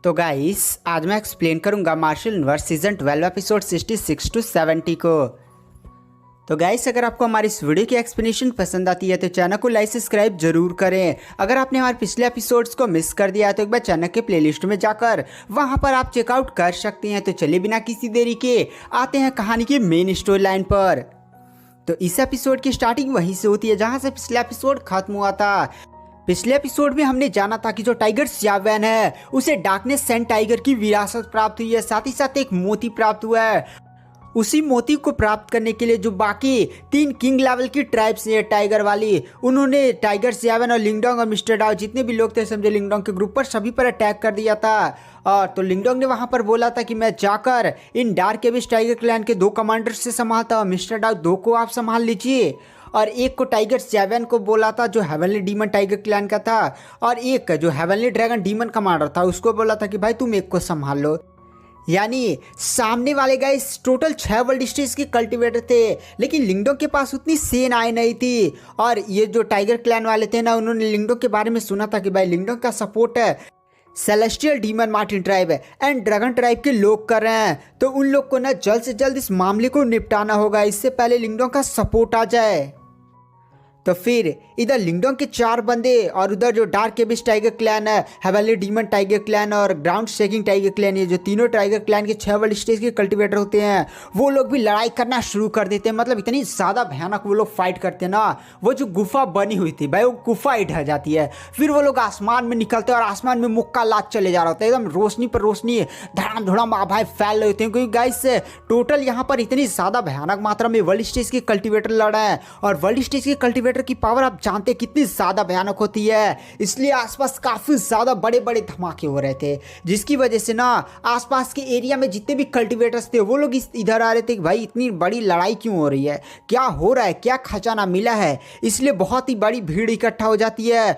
तो गाइस आज मैं एक्सप्लेन करूंगा Martial Universe season 12 episode 66 to 70 को। तो गाइस अगर आपको हमारी इस वीडियो की एक्सप्लेनेशन पसंद आती है तो चैनल को लाइक सब्सक्राइब जरूर करें। अगर आपने हमारे पिछले एपिसोड्स को मिस कर दिया है तो एक बार चैनल के प्लेलिस्ट में जाकर वहां पर आप चेकआउट कर सकते हैं। तो चलिए बिना किसी देरी के आते हैं कहानी की मेन स्टोरी लाइन पर। तो इस एपिसोड की स्टार्टिंग वहीं से होती है जहां से पिछला एपिसोड खत्म हुआ था। पिछले एपिसोड में हमने जाना था कि जो टाइगर सियावेन है उसे डार्कनेस सेंट टाइगर की विरासत प्राप्त हुई है, साथ ही साथ एक मोती प्राप्त हुआ है। उसी मोती को प्राप्त करने के लिए जो बाकी 3 किंग लेवल की ट्राइब्स है टाइगर वाली, उन्होंने टाइगर सियावेन और लिंगडोंग और मिस्टर डाओ जितने भी लोग थे समझे लिंगडोंग के ग्रुप पर सभी पर अटैक कर दिया था। और तो लिंगडोंग ने वहां पर बोला था कि मैं जाकर इन डार्क एबिस टाइगर क्लैन के 2 कमांडर्स से संभालता हूँ, मिस्टर डाओ 2 को आप संभाल लीजिए। और एक को टाइगर सियावेन को बोला था जो हेवनली डीमन टाइगर क्लैन का था, और एक जो हेवनली ड्रैगन डीमन कमांडर था उसको बोला था कि भाई तुम एक को संभाल लो। यानी सामने वाले गाइस टोटल 6 वर्ल्ड स्टेज के कल्टिवेटर थे, लेकिन लिंगडोंग के पास उतनी सेनाएं नहीं थी। और ये जो टाइगर क्लैन वाले थे ना, उन्होंने लिंगडोंग के बारे में सुना था कि भाई लिंगडोंग का सपोर्ट है celestial demon martial tribe and dragon tribe के लोग कर रहे हैं। तो उन लोग को ना जल्द से जल्द इस मामले को निपटाना होगा, इससे पहले लिंगडोंग का सपोर्ट आ जाए। तो फिर इधर लिंगडोंग के 4 बंदे और उधर जो डार्क एबिस टाइगर क्लैन है, हेवनली डीमन टाइगर क्लैन और ग्राउंड शेकिंग टाइगर क्लैन, ये जो तीनों टाइगर क्लैन के 6 वर्ल्ड स्टेज के कल्टिवेटर होते हैं, वो लोग भी लड़ाई करना शुरू कर देते हैं। मतलब इतनी ज़्यादा भयानक वो लोग फाइट करते हैं ना। वो जो गुफा बनी हुई थी भाई वो गुफा ही ढह जाती है। फिर वो लोग आसमान में निकलते हैं और आसमान में मुक्का लात चले जा रहा होता है, एकदम रोशनी पर रोशनी धड़ाम धड़ाम भाई फैल रहे होते हैं। क्योंकि गाइस टोटल यहाँ पर इतनी ज़्यादा भयानक मात्रा में वर्ल्ड स्टेज के कल्टिवेटर लड़ रहे हैं, और वर्ल्ड स्टेज के कल्टिवेटर की पावर आप जानते कितनी ज्यादा भयानक होती है। इसलिए आसपास काफी ज्यादा बड़े बड़े धमाके हो रहे थे, जिसकी वजह से ना आसपास के एरिया में जितने भी कल्टिवेटर्स थे वो लोग इधर आ रहे थे कि भाई इतनी बड़ी लड़ाई क्यों हो रही है, क्या हो रहा है, क्या खजाना मिला है। इसलिए बहुत ही बड़ी भीड़ इकट्ठा हो जाती है।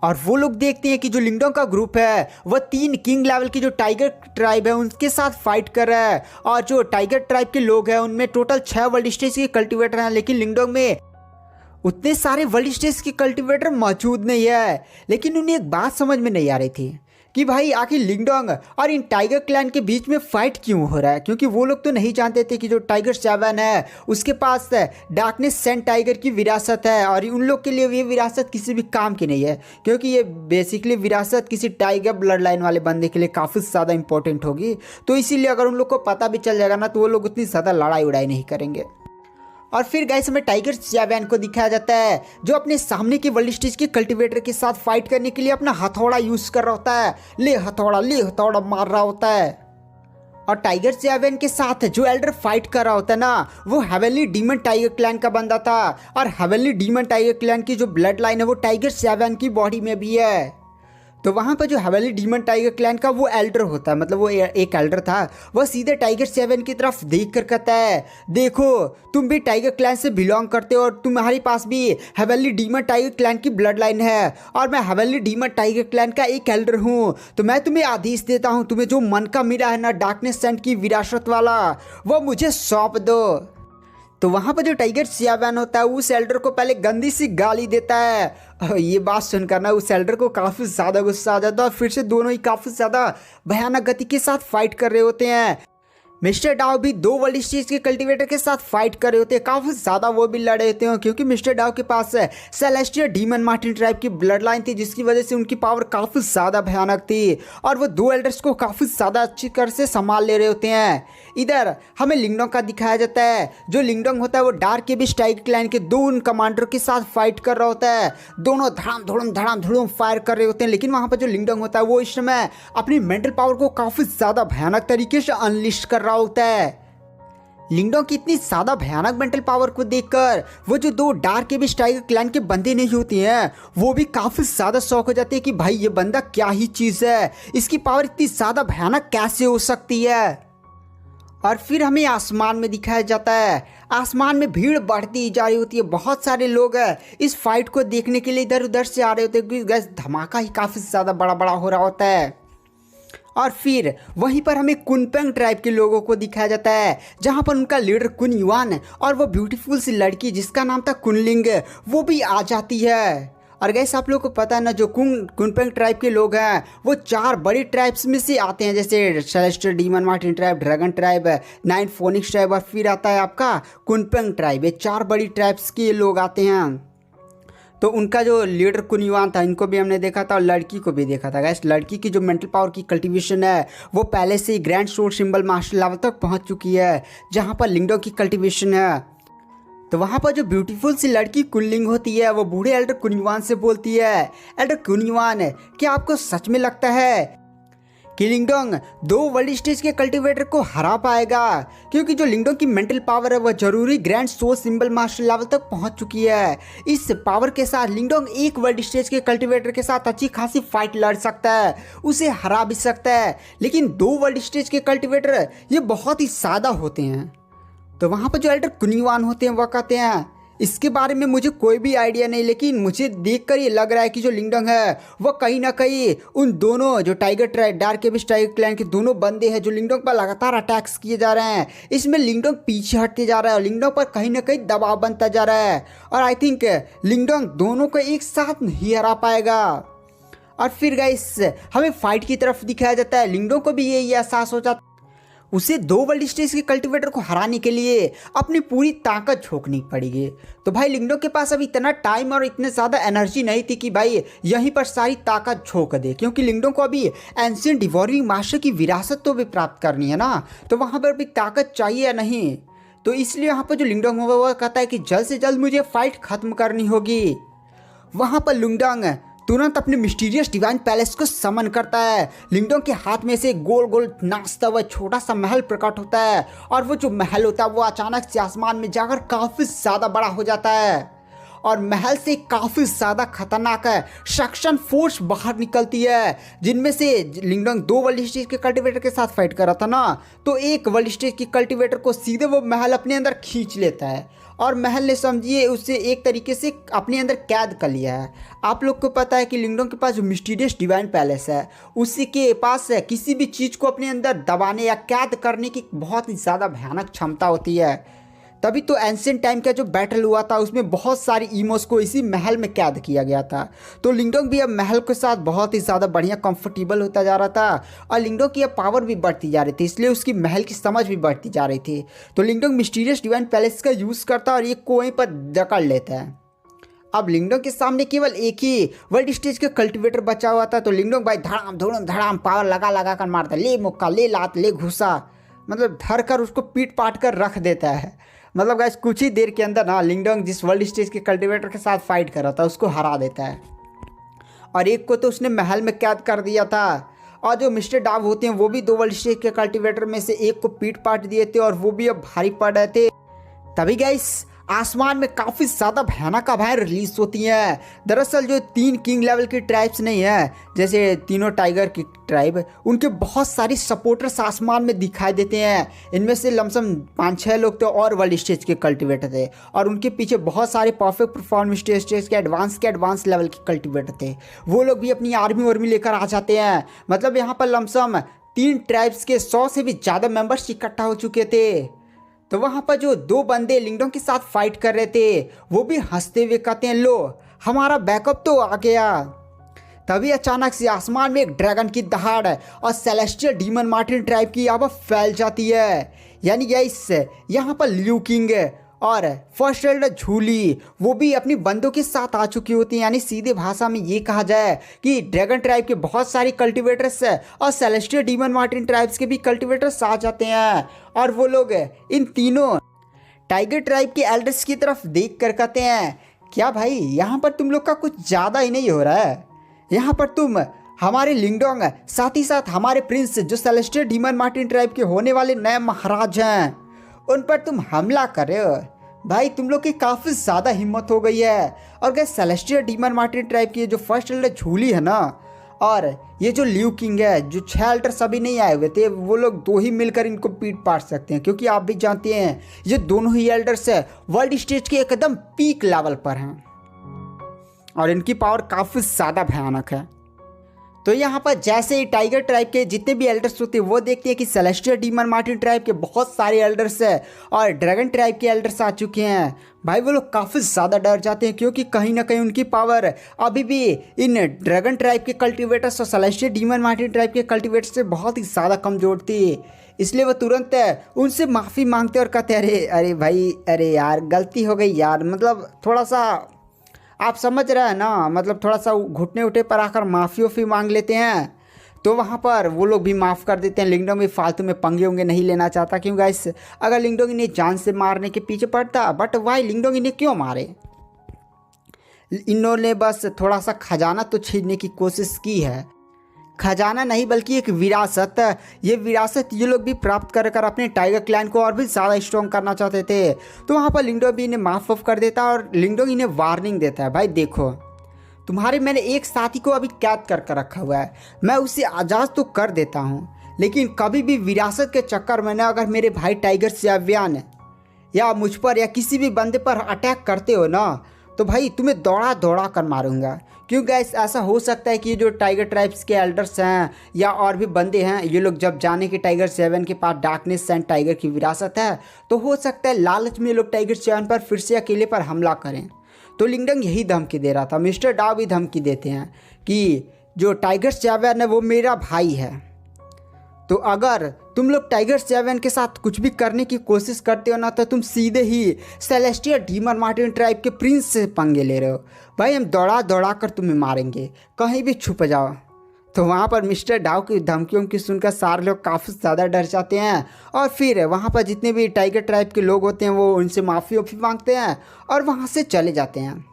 और वो लोग देखते हैं कि जो लिंगडोंग का ग्रुप है वह 3 किंग लेवल की जो टाइगर ट्राइब है उनके साथ फाइट कर रहा है। और जो टाइगर ट्राइब के लोग हैं उनमें टोटल 6 वर्ल्ड स्टेज के कल्टिवेटर हैं, लेकिन लिंगडोंग में उतने सारे वर्ल्ड स्टेज के कल्टिवेटर मौजूद नहीं है। लेकिन उन्हें एक बात समझ में नहीं आ रही थी कि भाई आखिर लिंगडोंग और इन टाइगर क्लैन के बीच में फाइट क्यों हो रहा है। क्योंकि वो लोग तो नहीं जानते थे कि जो टाइगर सियावेन है उसके पास डार्कनेस सेंट टाइगर की विरासत है, और उन लोग के लिए ये विरासत किसी भी काम की नहीं है। क्योंकि ये बेसिकली विरासत किसी टाइगर ब्लड लाइन वाले बंदे के लिए काफ़ी ज़्यादा इंपॉर्टेंट होगी। तो इसीलिए अगर उन लोग को पता भी चल जाएगा ना तो वो लोग उतनी ज़्यादा लड़ाई उड़ाई नहीं करेंगे। और फिर गाइस हमें टाइगर सियावेन को दिखाया जाता है जो अपने सामने के वर्ल्ड स्टेज के कल्टिवेटर के साथ फाइट करने के लिए अपना हथौड़ा यूज कर रहा होता है। ले हथौड़ा मार रहा होता है। और टाइगर सियावेन के साथ जो एल्डर फाइट कर रहा होता है ना वो हेवनली डीमन टाइगर क्लैन का बंदा था, और हेवनली डीमन टाइगर क्लैन की जो ब्लड लाइन है वो टाइगर सियावेन की बॉडी में भी है। तो वहाँ पर जो हेवनली डीमन टाइगर क्लैन का वो एल्डर होता है, मतलब वो एक एल्डर था, वह सीधे टाइगर सियावेन की तरफ देख कर कहता है देखो तुम भी टाइगर क्लैन से बिलोंग करते हो और तुम्हारे पास भी हेवनली डीमन टाइगर क्लैन की ब्लड लाइन है, और मैं हेवनली डीमन टाइगर क्लैन का एक एल्डर हूँ। तो मैं तुम्हें आदेश देता हूँ, तुम्हें जो मन का मिला है ना डार्कनेस सेंट की विरासत वाला, वो मुझे सौंप दो। तो वहाँ पर जो टाइगर सियावेन होता है उस एल्डर को पहले गंदी सी गाली देता है। और ये बात सुनकर ना उस एल्डर को काफ़ी ज़्यादा गुस्सा आ जाता है, और फिर से दोनों ही काफ़ी ज़्यादा भयानक गति के साथ फाइट कर रहे होते हैं। मिस्टर डाओ भी 2 वर्ल्ड स्टेज के कल्टिवेटर के साथ फाइट कर रहे होते हैं, काफ़ी ज़्यादा वो भी लड़ रहे होते हैं। क्योंकि मिस्टर डाओ के पास सेलेस्टियल डीमन मार्टिन ट्राइब की ब्लड लाइन थी, जिसकी वजह से उनकी पावर काफ़ी ज़्यादा भयानक थी, और वो 2 एल्डर्स को काफ़ी ज़्यादा अच्छी तरह से संभाल ले रहे होते हैं। इधर हमें लिंगडोंग का दिखाया जाता है। जो लिंगडोंग होता है वो डार्क एबिस टाइगर क्लैन के 2 उन कमांडर के साथ फाइट कर रहा होता है। दोनों धड़ाम धड़ूम फायर कर रहे होते हैं, लेकिन वहाँ पर जो लिंगडोंग होता है वो इस समय अपनी मेंटल पावर को काफ़ी ज़्यादा भयानक तरीके से अनलिस्ट कर रहा होता है। लिंगडोंग की इतनी ज्यादा भयानक मेंटल पावर को देखकर वो जो 2 डार्क एबिस टाइगर क्लैन के बंदे नहीं होते हैं वो भी काफी ज्यादा शौक हो जाते हैं कि भाई ये बंदा क्या ही चीज है, इसकी पावर इतनी ज्यादा भयानक कैसे हो सकती है। और फिर हमें आसमान में दिखाया जाता है। आसमान में भीड़ बढ़ती जा रही होती है, बहुत सारे लोग इस फाइट को देखने के लिए इधर उधर से आ रहे होते हैं, क्योंकि धमाका ही काफी ज्यादा बड़ा बड़ा हो रहा होता है। और फिर वहीं पर हमें कुनपेंग ट्राइब के लोगों को दिखाया जाता है, जहां पर उनका लीडर कुन युआन और वो ब्यूटीफुल सी लड़की जिसका नाम था कुनलिंग वो भी आ जाती है। और गैस आप लोग को पता है ना, जो कुनपेंग ट्राइब के लोग हैं वो 4 बड़ी ट्राइब्स में से आते हैं, जैसे celestial demon martial tribe, dragon tribe, 9 phoenix tribe और फिर आता है आपका कुनपेंग ट्राइब। ये 4 बड़ी ट्राइब्स के लोग आते हैं। तो उनका जो लीडर कुनयुआन था, इनको भी हमने देखा था और लड़की को भी देखा था। गैस लड़की की जो मेंटल पावर की कल्टीवेशन है वो पहले से ही grand sword symbol master level तक पहुंच चुकी है, जहां पर लिंगडोंग की कल्टीवेशन है। तो वहाँ पर जो ब्यूटीफुल सी लड़की कुनलिंग होती है वो बूढ़े एल्डर कुनयुआन से बोलती है, एल्डर कुनयुआन, क्या आपको सच में लगता है कि लिंगडोंग 2 वर्ल्ड स्टेज के कल्टीवेटर को हरा पाएगा? क्योंकि जो लिंगडोंग की मेंटल पावर है वह जरूरी grand source symbol master level तक पहुंच चुकी है। इस पावर के साथ लिंगडोंग 1 वर्ल्ड स्टेज के कल्टीवेटर के साथ अच्छी खासी फाइट लड़ सकता है, उसे हरा भी सकता है। लेकिन 2 वर्ल्ड स्टेज के कल्टीवेटर ये बहुत ही सादा होते हैं। तो वहाँ पर जो एल्डर कुनयुआन होते हैं वह कहते हैं, इसके बारे में मुझे कोई भी आइडिया नहीं, लेकिन मुझे देखकर ये लग रहा है कि जो लिंगडोंग है वह कहीं ना कहीं उन दोनों जो tiger tribe, dark एबिस tiger clan के दोनों बंदे हैं जो लिंगडोंग पर लगातार अटैक्स किए जा रहे हैं, इसमें लिंगडोंग पीछे हटते जा रहा है और लिंगडोंग पर कहीं ना कहीं दबाव बनता जा रहा है। और आई थिंक लिंगडोंग दोनों को एक साथ नहीं हरा पाएगा। और फिर गाइस हमें फाइट की तरफ दिखाया जाता है। लिंगडोंग को भी यही एहसास हो जाता, उसे 2 वर्ल्ड स्टेज के कल्टीवेटर को हराने के लिए अपनी पूरी ताकत झोंकनी पड़ेगी। तो भाई लिंगडोंग के पास अभी इतना टाइम और इतने ज़्यादा एनर्जी नहीं थी कि भाई यहीं पर सारी ताकत झोंक दे, क्योंकि लिंगडोंग को अभी एंशिएंट डिवॉर्विंग मास्टर की विरासत तो भी प्राप्त करनी है ना, तो वहाँ पर भी ताकत चाहिए या नहीं। तो इसलिए यहाँ पर जो लिंगडोंग होगा वह कहता है कि जल्द से जल्द मुझे फाइट खत्म करनी होगी। वहाँ पर लिंगडोंग तुरंत अपने मिस्टीरियस डिवाइन पैलेस को समन करता है। लिंगडोंग के हाथ में से गोल गोल नाचता हुआ छोटा सा महल प्रकट होता है और वो जो महल होता है वो अचानक से आसमान में जाकर काफ़ी ज़्यादा बड़ा हो जाता है और महल से काफ़ी ज़्यादा खतरनाक है सक्शन फोर्स बाहर निकलती है, जिनमें से लिंगडोंग 2 वर्ल्ड स्टेज के कल्टीवेटर के साथ फाइट कर रहा था ना, तो 1 वर्ल्ड स्टेज के कल्टीवेटर को सीधे वो महल अपने अंदर खींच लेता है और महल ने समझिए उसे एक तरीके से अपने अंदर कैद कर लिया है। आप लोग को पता है कि लिंगडोंग के पास जो मिस्टीरियस डिवाइन पैलेस है उसी के पास किसी भी चीज़ को अपने अंदर दबाने या कैद करने की बहुत ही ज़्यादा भयानक क्षमता होती है। तभी तो एंशिएंट टाइम का जो बैटल हुआ था उसमें बहुत सारी ईमोस को इसी महल में कैद किया गया था। तो लिंगडोंग भी अब महल के साथ बहुत ही ज़्यादा बढ़िया कंफर्टेबल होता जा रहा था और लिंगडोंग की अब पावर भी बढ़ती जा रही थी, इसलिए उसकी महल की समझ भी बढ़ती जा रही थी। तो लिंगडोंग मिस्टीरियस डिवाइन पैलेस का यूज़ करता और ये कोई पर जकड़ लेता है। अब लिंगडोंग के सामने केवल एक ही वर्ल्ड स्टेज का कल्टीवेटर बचा हुआ था, तो लिंगडोंग भाई धड़ाम धड़ाम धड़ाम पावर लगा लगा कर मारता, ले मुक्का, ले लात, ले घुसा, मतलब धर कर उसको पीट पाट कर रख देता है। मतलब गाइस कुछ ही देर के अंदर ना लिंगडोंग जिस वर्ल्ड स्टेज के कल्टीवेटर के साथ फाइट कर रहा था उसको हरा देता है और एक को तो उसने महल में कैद कर दिया था और जो मिस्टर डाव होते हैं वो भी 2 वर्ल्ड स्टेज के कल्टीवेटर में से एक को पीट पाट दिए थे और वो भी अब भारी पड़ रहे थे। तभी गाइस आसमान में काफ़ी ज़्यादा भयानक आवाज़ें रिलीज होती हैं। दरअसल जो 3 किंग लेवल की ट्राइब्स नहीं है, जैसे तीनों टाइगर की ट्राइब, उनके बहुत सारी सपोर्टर्स आसमान में दिखाई देते हैं। इनमें से लमसम 5-6 लोग तो और वर्ल्ड स्टेज के कल्टीवेटर थे और उनके पीछे बहुत सारे परफेक्ट परफॉर्म स्टेज के एडवांस लेवल के कल्टीवेटर थे। वो लोग भी अपनी आर्मी लेकर आ जाते हैं। मतलब यहाँ पर लमसम 3 ट्राइब्स के 100 से भी ज़्यादा मेंबर्स इकट्ठा हो चुके थे। तो वहाँ पर जो 2 बंदे लिंगडोंग के साथ फाइट कर रहे थे वो भी हंसते हुए कहते हैं, लो हमारा बैकअप तो आ गया। तभी अचानक से आसमान में एक ड्रैगन की दहाड़ और सेलेस्टियल डीमन मार्टिन ट्राइब की आवाज़ फैल जाती है। यानी गाइस यहाँ पर लियू किंग और फर्स्ट एल्डर झूली वो भी अपनी बंदों के साथ आ चुकी होती हैं। यानी सीधे भाषा में ये कहा जाए कि ड्रैगन ट्राइब के बहुत सारे कल्टीवेटर्स और सेलेस्टियल डीमन मार्टिन ट्राइब्स के भी कल्टीवेटर्स आ जाते हैं और वो लोग इन तीनों टाइगर ट्राइब के एल्डर्स की तरफ देख कर कहते हैं, क्या भाई यहाँ पर तुम लोग का कुछ ज़्यादा ही नहीं हो रहा है? यहाँ पर तुम हमारे लिंगडोंग साथ ही साथ हमारे प्रिंस जो सेलेस्टियल डीमन मार्टिन ट्राइब के होने वाले नए महाराज हैं उन पर तुम हमला कर रहे हो। भाई तुम लोग की काफ़ी ज़्यादा हिम्मत हो गई है। और gas celestial demon martial tribe की जो फर्स्ट एल्डर झूली है ना और ये जो लियू किंग है, जो 6 एल्डर सभी नहीं आए हुए थे, वो लोग 2 ही मिलकर इनको पीट पाट सकते हैं, क्योंकि आप भी जानते हैं ये दोनों ही एल्डर्स वर्ल्ड स्टेज के एकदम पीक लेवल पर हैं और इनकी पावर काफ़ी ज़्यादा भयानक है। तो यहाँ पर जैसे ही टाइगर ट्राइब के जितने भी एल्डर्स होते हैं वो देखते हैं कि सेलेस्टियल डीमन मार्टिन ट्राइब के बहुत सारे एल्डर्स हैं और ड्रैगन ट्राइब के एल्डर्स आ चुके हैं। भाई वो लोग काफ़ी ज़्यादा डर जाते हैं क्योंकि कहीं ना कहीं उनकी पावर अभी भी इन ड्रैगन ट्राइब के कल्टिवेटर्स और सेलेस्टियल डीमन मार्टिन ट्राइब के कल्टिवेटर्स से बहुत ही ज़्यादा कमज़ोर थी। इसलिए वो तुरंत उनसे माफ़ी मांगते और कहते अरे अरे भाई अरे यार गलती हो गई यार, मतलब थोड़ा सा आप समझ रहे हैं ना, मतलब थोड़ा सा घुटने उठे पर आकर माफ़ी वाफ़ी मांग लेते हैं। तो वहाँ पर वो लोग भी माफ़ कर देते हैं। लिंगडोंग भी फालतू में पंगे होंगे नहीं लेना चाहता क्यों गाइस, अगर लिंगडोंग इन्हें जान से मारने के पीछे पड़ता, बट वाई लिंगडोंग इन्हें क्यों मारे, इन्होंने बस थोड़ा सा खजाना तो छीनने की कोशिश की है। खजाना नहीं बल्कि एक विरासत, ये विरासत ये लोग भी प्राप्त कर कर अपने टाइगर क्लैन को और भी ज़्यादा स्ट्रॉन्ग करना चाहते थे। तो वहाँ पर लिंगडोंग भी इन्हें माफ़ वाफ कर देता है और लिंगडोंग इन्हें वार्निंग देता है, भाई देखो तुम्हारे मैंने एक साथी को अभी कैद कर रखा हुआ है, मैं उसे आज़ाद तो कर देता हूँ, लेकिन कभी भी विरासत के चक्कर में ना अगर मेरे भाई टाइगर श्याव्यान या मुझ पर या किसी भी बंदे पर अटैक करते हो ना तो भाई तुम्हें दौड़ा दौड़ा कर मारूंगा। क्यों गाइस, ऐसा हो सकता है कि जो टाइगर ट्राइब्स के एल्डर्स हैं या और भी बंदे हैं, ये लोग जब जाने के टाइगर 7 के पास डार्कनेस एंड टाइगर की विरासत है तो हो सकता है लालच में ये लोग टाइगर 7 पर फिर से अकेले पर हमला करें। तो लिंगडोंग यही धमकी दे रहा था। मिस्टर डाव भी धमकी देते हैं कि जो टाइगर 7 है वो मेरा भाई है, तो अगर तुम लोग टाइगर 7 के साथ कुछ भी करने की कोशिश करते हो ना तो तुम सीधे ही सेलेस्टियल डीमन मार्टिन ट्राइब के प्रिंस से पंगे ले रहे हो। भाई हम दौड़ा दौड़ा कर तुम्हें मारेंगे, कहीं भी छुप जाओ। तो वहाँ पर मिस्टर डाव की धमकियों की सुनकर सारे लोग काफ़ी ज़्यादा डर जाते हैं और फिर वहाँ पर जितने भी टाइगर ट्राइब के लोग होते हैं वो उनसे माफ़ी वाफ़ी मांगते हैं और वहाँ से चले जाते हैं।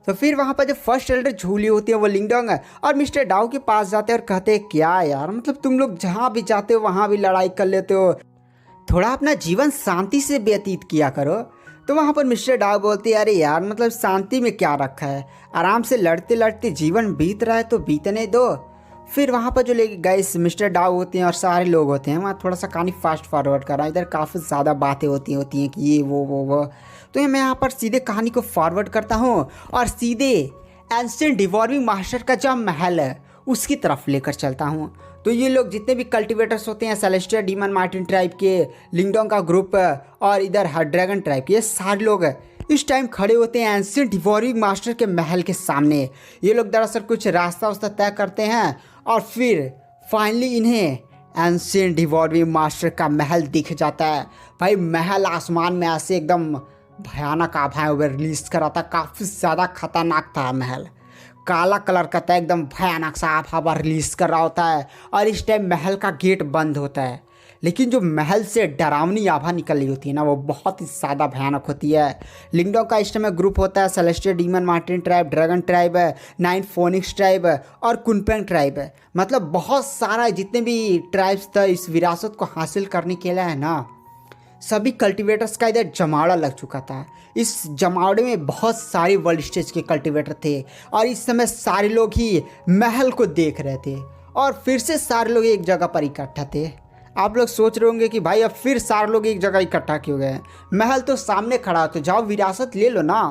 तो फिर वहाँ पर जो फर्स्ट एल्डर झूली होती है वो लिंगडोंग और मिस्टर डाव के पास जाते हैं और कहते हैं क्या यार, मतलब तुम लोग जहाँ भी जाते हो वहाँ भी लड़ाई कर लेते हो, थोड़ा अपना जीवन शांति से व्यतीत किया करो। तो वहाँ पर मिस्टर डाव बोलते हैं अरे यार मतलब शांति में क्या रखा है, आराम से लड़ते लड़ते जीवन बीत रहा है तो बीतने दो। फिर वहाँ पर जो गाइस मिस्टर डाव होते हैं और सारे लोग होते हैं, वहाँ थोड़ा सा कहानी फास्ट फॉरवर्ड कर रहा हूँ, इधर काफ़ी ज़्यादा बातें होती हैं कि ये वो। तो मैं यहाँ पर सीधे कहानी को फॉरवर्ड करता हूँ और सीधे एंशिएंट डिवॉर्मिंग मास्टर का जो महल है उसकी तरफ लेकर चलता हूँ। तो ये लोग जितने भी कल्टिवेटर्स होते हैं सेलेस्टियल डीमन मार्टिन ट्राइब के, लिंगडोंग का ग्रुप और इधर ड्रैगन ट्राइब के, ये सारे लोग इस टाइम खड़े होते हैं एंशिएंट डिवॉर्मिंग मास्टर के महल के सामने। ये लोग दरअसल कुछ रास्ता उस्ता तय करते हैं और फिर फाइनली इन्हें एंशिएंट डिवॉर्मिंग मास्टर का महल दिख जाता है। भाई महल आसमान में ऐसे एकदम भयानक आभाएं रिलीज करा था, काफ़ी ज़्यादा खतरनाक था महल, काला कलर का था, एकदम भयानक सा आभा रिलीज कर रहा होता है और इस टाइम महल का गेट बंद होता है। लेकिन जो महल से डरावनी आभा निकल रही होती है ना वो बहुत ही ज़्यादा भयानक होती है। लिंगडोंग का इस टाइम ग्रुप होता है celestial demon martial tribe, dragon tribe, 9 phoenix tribe और कुनपेंग ट्राइब, मतलब बहुत सारा जितने भी ट्राइब्स था इस विरासत को हासिल करने के लिए है ना, सभी कल्टिवेटर्स का इधर जमावड़ा लग चुका था। इस जमावड़े में बहुत सारे वर्ल्ड स्टेज के कल्टिवेटर थे और इस समय सारे लोग ही महल को देख रहे थे और फिर से सारे लोग एक जगह पर इकट्ठा थे। आप लोग सोच रहे होंगे कि भाई अब फिर सारे लोग एक जगह इकट्ठा क्यों गए, महल तो सामने खड़ा, तो जाओ विरासत ले लो ना।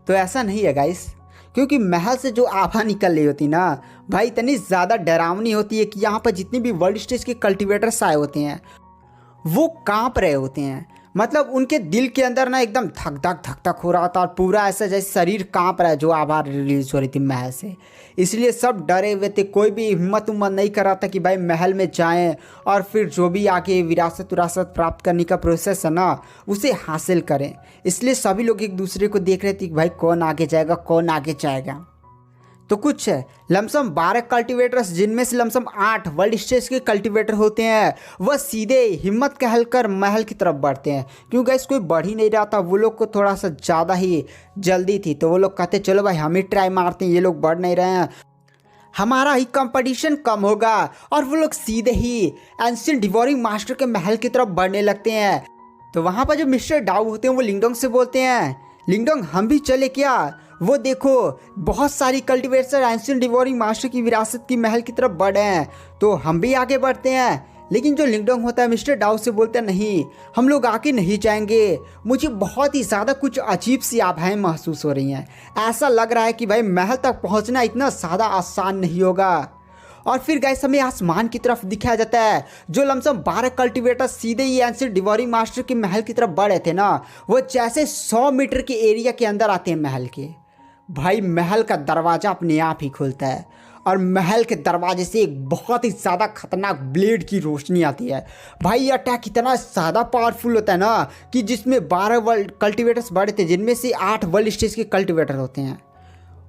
तो ऐसा नहीं है गाइस, क्योंकि महल से जो आभा निकल रही होती ना भाई इतनी ज़्यादा डरावनी होती है कि यहाँ पर जितने भी वर्ल्ड स्टेज के कल्टिवेटर्स आए होते हैं वो कांप रहे होते हैं, मतलब उनके दिल के अंदर ना एकदम धक धक हो रहा था और पूरा ऐसा जैसे शरीर कांप रहा है जो आवाज़ रिलीज हो रही थी महल से। इसलिए सब डरे हुए थे, कोई भी हिम्मत नहीं कर रहा था कि भाई महल में जाएं और फिर जो भी आगे विरासत प्राप्त करने का प्रोसेस है ना उसे हासिल करें। इसलिए सभी लोग एक दूसरे को देख रहे थे कि भाई कौन आगे जाएगा कौन आगे जाएगा। तो कुछ लमसम 12 कल्टिवेटर्स जिनमें से लमसम 8 वर्ल्ड स्टेज के कल्टिवेटर होते हैं वह सीधे हिम्मत कहलकर महल की तरफ बढ़ते हैं, क्योंकि गाइस कोई बढ़ ही नहीं रहा था, वो लोग को थोड़ा सा ज़्यादा ही जल्दी थी। तो वो लोग कहते चलो भाई हम ही ट्राई मारते हैं, ये लोग बढ़ नहीं रहे हैं, हमारा ही कंपटीशन कम होगा। और वो लोग सीधे ही एंशिएंट डिवॉरिंग मास्टर के महल की तरफ बढ़ने लगते हैं। तो वहाँ पर जो मिस्टर डाउ होते हैं वो लिंगडोंग से बोलते हैं लिंगडोंग हम भी चले क्या, वो देखो बहुत सारी कल्टिवेटर एंशिएंट डिवॉरिंग मास्टर की विरासत की महल की तरफ बढ़े हैं, तो हम भी आगे बढ़ते हैं। लेकिन जो लिंगडोंग होता है मिस्टर डाउ से बोलता है नहीं, हम लोग आके नहीं जाएंगे, मुझे बहुत ही ज़्यादा कुछ अजीब सी आभाएं महसूस हो रही हैं। ऐसा लग रहा है कि भाई महल तक पहुंचना इतना ज़्यादा आसान नहीं होगा। और फिर गाइस हमें आसमान की तरफ दिखाया जाता है, जो लमसम 12 कल्टीवेटर सीधे ही एंशिएंट डिवोरिंग मास्टर के महल की तरफ बढ़े थे ना, वो जैसे 100 मीटर के एरिया के अंदर आते हैं महल के, भाई महल का दरवाज़ा अपने आप ही खुलता है और महल के दरवाजे से एक बहुत ही ज़्यादा खतरनाक ब्लेड की रोशनी आती है। भाई ये अटैक इतना ज़्यादा पावरफुल होता है ना कि जिसमें 12 वर्ल्ड कल्टीवेटर्स बड़े थे, जिनमें से 8 वर्ल्ड स्टेज के कल्टीवेटर होते हैं,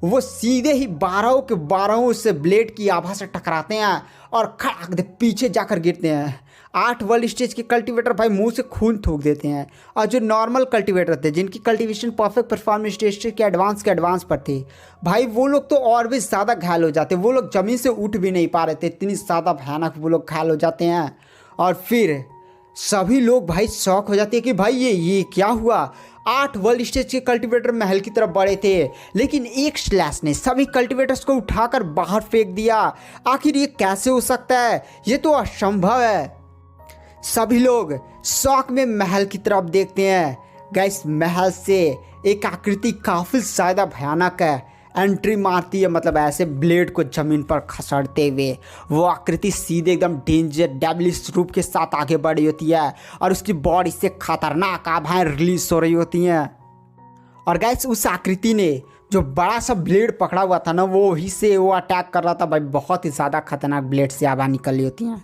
वो सीधे ही 12 के 12 उस ब्लेड की आभा से टकराते हैं और खड़ाक दे पीछे जाकर गिरते हैं। 8 वर्ल्ड स्टेज के कल्टीवेटर भाई मुंह से खून थूक देते हैं, और जो नॉर्मल कल्टीवेटर थे जिनकी कल्टीवेशन परफेक्ट परफॉर्मेंस टेस्ट के एडवांस पर थी, भाई वो लोग तो और भी ज़्यादा घायल हो जाते, वो लोग ज़मीन से उठ भी नहीं पा रहे थे, इतनी ज़्यादा भयानक वो लोग घायल हो जाते हैं। और फिर सभी लोग भाई शॉक हो जाते हैं कि भाई ये क्या हुआ। 8 वर्ल्ड स्टेज के कल्टीवेटर महल की तरफ बढ़े थे, लेकिन एक स्लैश ने सभी कल्टीवेटर्स को उठाकर बाहर फेंक दिया। आखिर ये कैसे हो सकता है, ये तो असंभव है। सभी लोग शौक में महल की तरफ देखते हैं। गाइस महल से एक आकृति काफ़ी ज़्यादा भयानक है एंट्री मारती है, मतलब ऐसे ब्लेड को ज़मीन पर खसड़ते हुए। वो आकृति सीधे एकदम डेंजर डेविलिश रूप के साथ आगे बढ़ी होती है और उसकी बॉडी से खतरनाक आभाएं रिलीज हो रही होती हैं। और गाइस उस आकृति ने जो बड़ा सा ब्लेड पकड़ा हुआ था ना, वो ही से वो अटैक कर रहा था। भाई बहुत ही ज़्यादा खतरनाक ब्लेड से आभा निकल रही होती हैं।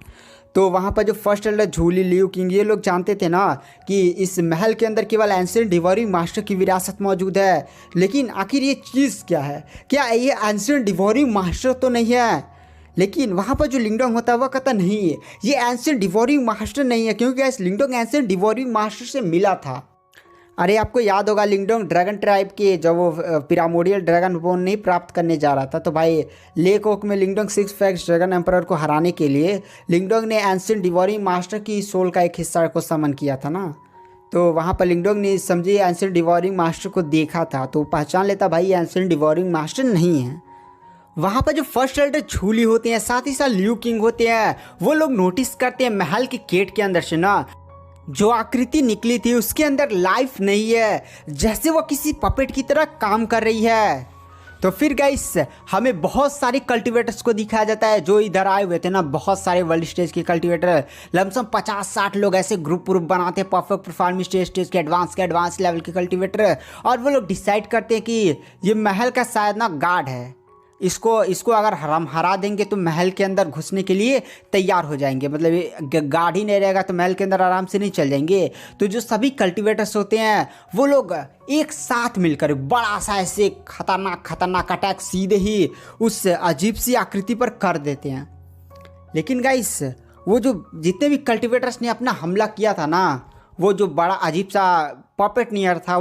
तो वहाँ पर जो फर्स्ट एल्डर झूली, लियू किंग, ये लोग जानते थे ना कि इस महल के अंदर केवल एंशिएंट डिवोरिंग मास्टर की विरासत मौजूद है। लेकिन आखिर ये चीज़ क्या है, क्या ये एंशिएंट डिवोरिंग मास्टर तो नहीं है? लेकिन वहाँ पर जो लिंगडोंग होता है वह कहता नहीं है ये एंशिएंट डिवोरिंग मास्टर नहीं है, क्योंकि इस लिंगडोंग एंशिएंट डिवोरिंग मास्टर से मिला था। अरे आपको याद होगा लिंगडोंग ड्रैगन ट्राइब के जब वो पिरामोडियल ड्रैगन बोन नहीं प्राप्त करने जा रहा था, तो भाई लेक ओक में लिंगडोंग 6 फैक्स ड्रैगन एम्परर को हराने के लिए लिंगडोंग ने एंशिएंट डिवोरिंग मास्टर की सोल का एक हिस्सा को समन किया था ना। तो वहाँ पर लिंगडोंग ने समझे एंशिएंट डिवोरिंग मास्टर को देखा था, तो पहचान लेता भाई एंशिएंट डिवोरिंग मास्टर नहीं है। वहाँ पर जो फर्स्ट एल्डर झूली होते हैं, साथ ही साथ लियू किंग होते हैं, वो लोग नोटिस करते हैं महल के गेट के अंदर से ना जो आकृति निकली थी उसके अंदर लाइफ नहीं है, जैसे वो किसी पपेट की तरह काम कर रही है। तो फिर गाइस हमें बहुत सारे कल्टीवेटर्स को दिखाया जाता है जो इधर आए हुए थे ना, बहुत सारे वर्ल्ड स्टेज के कल्टीवेटर, लमसम 50-60 लोग ऐसे ग्रुप बनाते हैं परफेक्ट परफॉर्मेंस स्टेज के एडवांस लेवल के कल्टीवेटर। और वो लोग डिसाइड करते हैं कि ये महल का शायद ना गार्ड है, इसको अगर हम हरा देंगे तो महल के अंदर घुसने के लिए तैयार हो जाएंगे, मतलब ये गार्ड ही नहीं रहेगा तो महल के अंदर आराम से नहीं चल जाएंगे। तो जो सभी कल्टीवेटर्स होते हैं वो लोग एक साथ मिलकर बड़ा सा ऐसे खतरनाक अटैक सीधे ही उस अजीब सी आकृति पर कर देते हैं। लेकिन गाइस वो जो जितने भी कल्टीवेटर्स ने अपना हमला किया था ना, वो जो बड़ा अजीब सा पपेट नियर था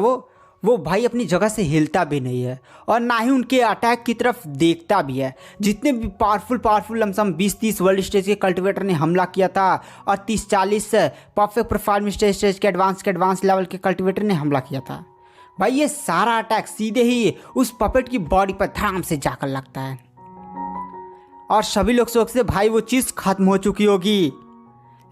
वो भाई अपनी जगह से हिलता भी नहीं है और ना ही उनके अटैक की तरफ देखता भी है। जितने भी पावरफुल लमसम 20-30 वर्ल्ड स्टेज के कल्टीवेटर ने हमला किया था और 30-40 परफेक्ट परफॉर्मेंस स्टेज के एडवांस लेवल के कल्टीवेटर ने हमला किया था, भाई ये सारा अटैक सीधे ही उस पपेट की बॉडी पर धड़ाम से जाकर लगता है और सभी लोग सोचते भाई वो चीज़ खत्म हो चुकी होगी।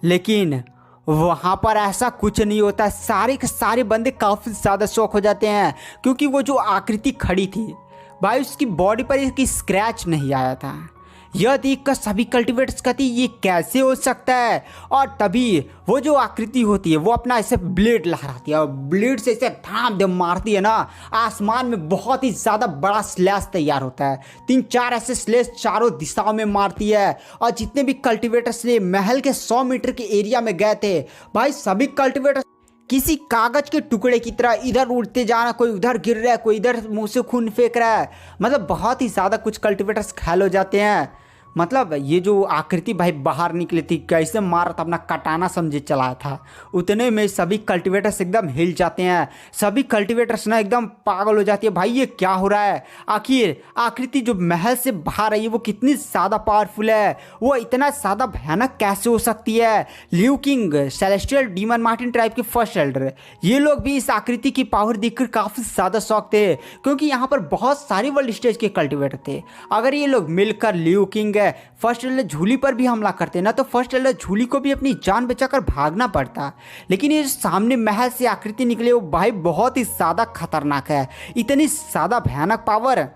लेकिन वहाँ पर ऐसा कुछ नहीं होता। सारे के सारे बंदे काफ़ी ज़्यादा शॉक हो जाते हैं, क्योंकि वो जो आकृति खड़ी थी भाई उसकी बॉडी पर एक स्क्रैच नहीं आया था। यह देखकर सभी कल्टीवेटर्स कहते ये कैसे हो सकता है। और तभी वो जो आकृति होती है वो अपना ऐसे ब्लेड लहराती है और ब्लेड से ऐसे धाम दे मारती है ना, आसमान में बहुत ही ज़्यादा बड़ा स्लैश तैयार होता है। 3-4 ऐसे स्लैश चारों दिशाओं में मारती है और जितने भी कल्टीवेटर्स ने महल के 100 मीटर के एरिया में गए थे भाई सभी कल्टीवेटर्स किसी कागज के टुकड़े की तरह इधर उड़ते जाना, कोई उधर गिर रहा है, कोई इधर मुंह से खून फेंक रहा है। मतलब बहुत ही ज़्यादा कुछ कल्टीवेटर्स घायल हो जाते हैं। मतलब ये जो आकृति भाई बाहर निकली थी, कैसे मारा था, अपना कटाना समझे चलाया था, उतने में सभी कल्टीवेटर्स एकदम हिल जाते हैं। सभी कल्टीवेटर्स ना एकदम पागल हो जाती है, भाई ये क्या हो रहा है। आखिर आकृति जो महल से बाहर आई है वो कितनी ज़्यादा पावरफुल है, वो इतना ज़्यादा भयानक कैसे हो सकती है। Liu king, celestial demon martial tribe के फर्स्ट एल्डर, ये लोग भी इस आकृति की पावर देखकर काफ़ी ज़्यादा शौक थे, क्योंकि यहाँ पर बहुत सारे वर्ल्ड स्टेज के कल्टीवेटर थे। अगर ये लोग मिलकर लियू किंग फर्स्ट एल्डर झूली पर भी हमला करते ना तो फर्स्ट एल्डर झूली को भी अपनी जान बचाकर भागना पड़ता। लेकिन ये सामने महल से आकृति निकले वो भाई बहुत ही ज़्यादा खतरनाक है, इतनी ज़्यादा भयानक पावर।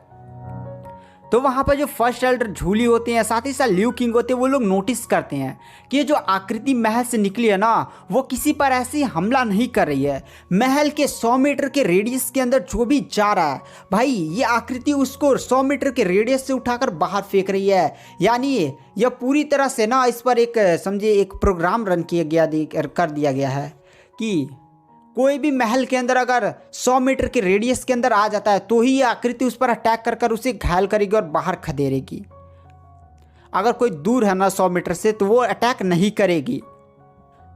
तो वहाँ पर जो फर्स्ट एल्डर झूली होते हैं साथ ही साथ ल्यू किंग होते हैं, वो लोग नोटिस करते हैं कि ये जो आकृति महल से निकली है ना वो किसी पर ऐसे हमला नहीं कर रही है। महल के 100 मीटर के रेडियस के अंदर जो भी जा रहा है भाई ये आकृति उसको 100 मीटर के रेडियस से उठाकर बाहर फेंक रही है। यानी यह पूरी तरह से ना इस पर एक समझे एक प्रोग्राम रन किया गया कर दिया गया है कि कोई भी महल के अंदर अगर 100 मीटर के रेडियस के अंदर आ जाता है तो ही ये आकृति उस पर अटैक कर उसे घायल करेगी और बाहर खदेड़ेगी। अगर कोई दूर है ना 100 मीटर से तो वो अटैक नहीं करेगी।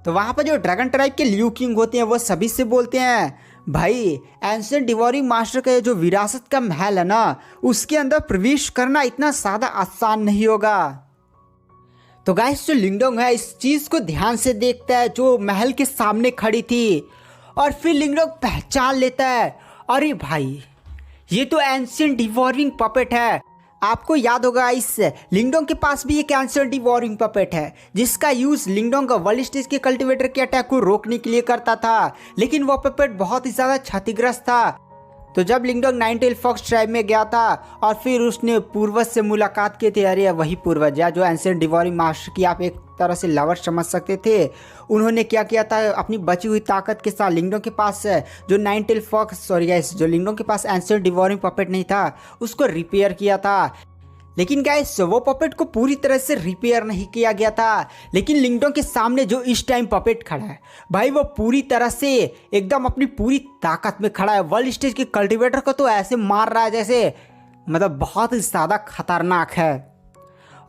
तो वहाँ पर जो ड्रैगन ट्राइब के ल्यू किंग होते हैं वो सभी से बोलते हैं भाई एंशिएंट डिवोरिंग मास्टर का जो विरासत का महल है ना उसके अंदर प्रवेश करना इतना ज़्यादा आसान नहीं होगा। तो गाइस जो लिंगडोंग है इस चीज़ को ध्यान से देखता है जो महल के सामने खड़ी थी और फिर लिंगडोंग पहचान लेता है अरे भाई ये तो एंशिएंट डिवोरिंग पपेट है। आपको याद होगा इस लिंगडोंग के पास भी एक एंशिएंट डिवोरिंग पपेट है जिसका यूज़ लिंगडोंग का वर्ल्ड स्टेज के कल्टीवेटर के अटैक को रोकने के लिए करता था, लेकिन वो पपेट बहुत ही ज़्यादा क्षतिग्रस्त था। तो जब लिंगडोंग नाइन टेल फॉक्स ट्राइब में गया था और फिर उसने पूर्वज से मुलाकात की थी, अरे वही पूर्वज या जो एंशिएंट डिवोरिंग मास्टर की आप एक तरह से लवर समझ सकते थे, उन्होंने क्या किया था अपनी बची हुई ताकत के साथ लिंगडोंग के पास जो नाइन टेल फॉक्स जो लिंगडोंग के पास एंशिएंट डिवोरिंग पपेट नहीं था उसको रिपेयर किया था। लेकिन गाइस वो पपेट को पूरी तरह से रिपेयर नहीं किया गया था। लेकिन लिंगडोंग के सामने जो इस टाइम पपेट खड़ा है भाई वो पूरी तरह से एकदम अपनी पूरी ताकत में खड़ा है। वर्ल्ड स्टेज के कल्टीवेटर को तो ऐसे मार रहा है जैसे मतलब बहुत ही ज़्यादा खतरनाक है।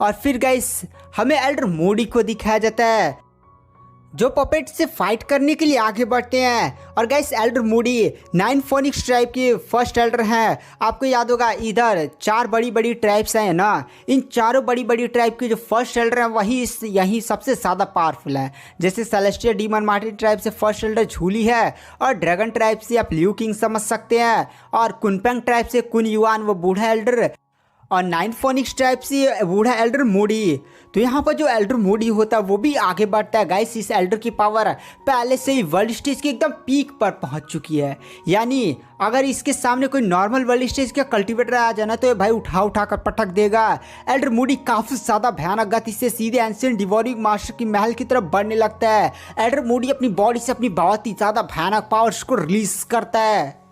और फिर गाइस हमें एल्डर मोडी को दिखाया जाता है जो पपेट से फाइट करने के लिए आगे बढ़ते हैं। और गाइस एल्डर मोडी 9 फोनिक्स ट्राइब के फर्स्ट एल्डर हैं। आपको याद होगा इधर 4 बड़ी बड़ी ट्राइब्स हैं ना, इन चारों बड़ी बड़ी ट्राइब के जो फर्स्ट एल्डर हैं वही यहीं सबसे ज़्यादा पावरफुल है। जैसे सेलेस्टियल डीमन मार्टिन ट्राइब से फर्स्ट एल्डर झूली है और ड्रैगन ट्राइब से आप ल्यू किंग समझ सकते हैं और कुनपेंग ट्राइब से कुन युआन वो बूढ़ा एल्डर और 9 फोनिक्स ट्राइब से बूढ़ा एल्डर मोडी। तो यहाँ पर जो एल्डर मोडी होता है वो भी आगे बढ़ता है। गाइस इस एल्डर की पावर पहले से ही वर्ल्ड स्टेज की एकदम पीक पर पहुँच चुकी है। यानी अगर इसके सामने कोई नॉर्मल वर्ल्ड स्टेज का कल्टीवेटर आ जाना तो ये भाई उठा कर पटक देगा। एल्डर मोडी काफ़ी ज़्यादा भयानक गति से सीधे एंशिएंट डिवोरिंग मास्टर की महल की तरफ बढ़ने लगता है। एल्डर मोडी अपनी बॉडी से अपनी बहुत ही ज़्यादा भयानक पावर्स को रिलीज करता है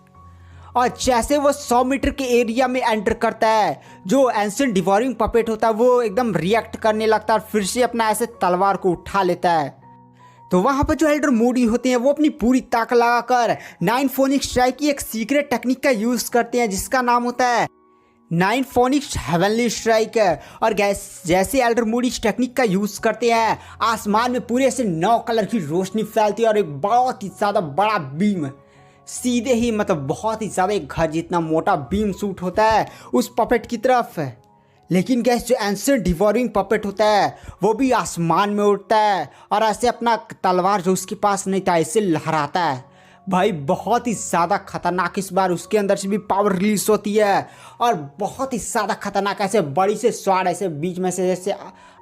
और जैसे वो 100 मीटर के एरिया में एंटर करता है जो एंशिएंट डिवोरिंग पपेट होता है वो एकदम रिएक्ट करने लगता है और फिर से अपना ऐसे तलवार को उठा लेता है। तो वहाँ पर जो एल्डर मोडी होते हैं वो अपनी पूरी ताकत लगाकर 9 फोनिक्स ट्राइब की एक सीक्रेट टेक्निक का यूज़ करते हैं जिसका नाम होता है 9 फोनिक्स हेवनली स्ट्राइक। और जैसे एल्डर मोडी इस टेक्निक का यूज़ करते हैं आसमान में पूरे ऐसे 9 कलर की रोशनी फैलती है और एक बहुत ही ज़्यादा बड़ा बीम सीधे ही मतलब बहुत ही ज़्यादा एक घर जितना मोटा बीम शूट होता है उस पपेट की तरफ। लेकिन गैस जो एंशिएंट डिवोरिंग पपेट होता है वो भी आसमान में उड़ता है और ऐसे अपना तलवार जो उसके पास नहीं था ऐसे लहराता है। भाई बहुत ही ज़्यादा खतरनाक इस बार उसके अंदर से भी पावर रिलीज होती है और बहुत ही ज़्यादा खतरनाक ऐसे बड़ी से स्वाड ऐसे बीच में से जैसे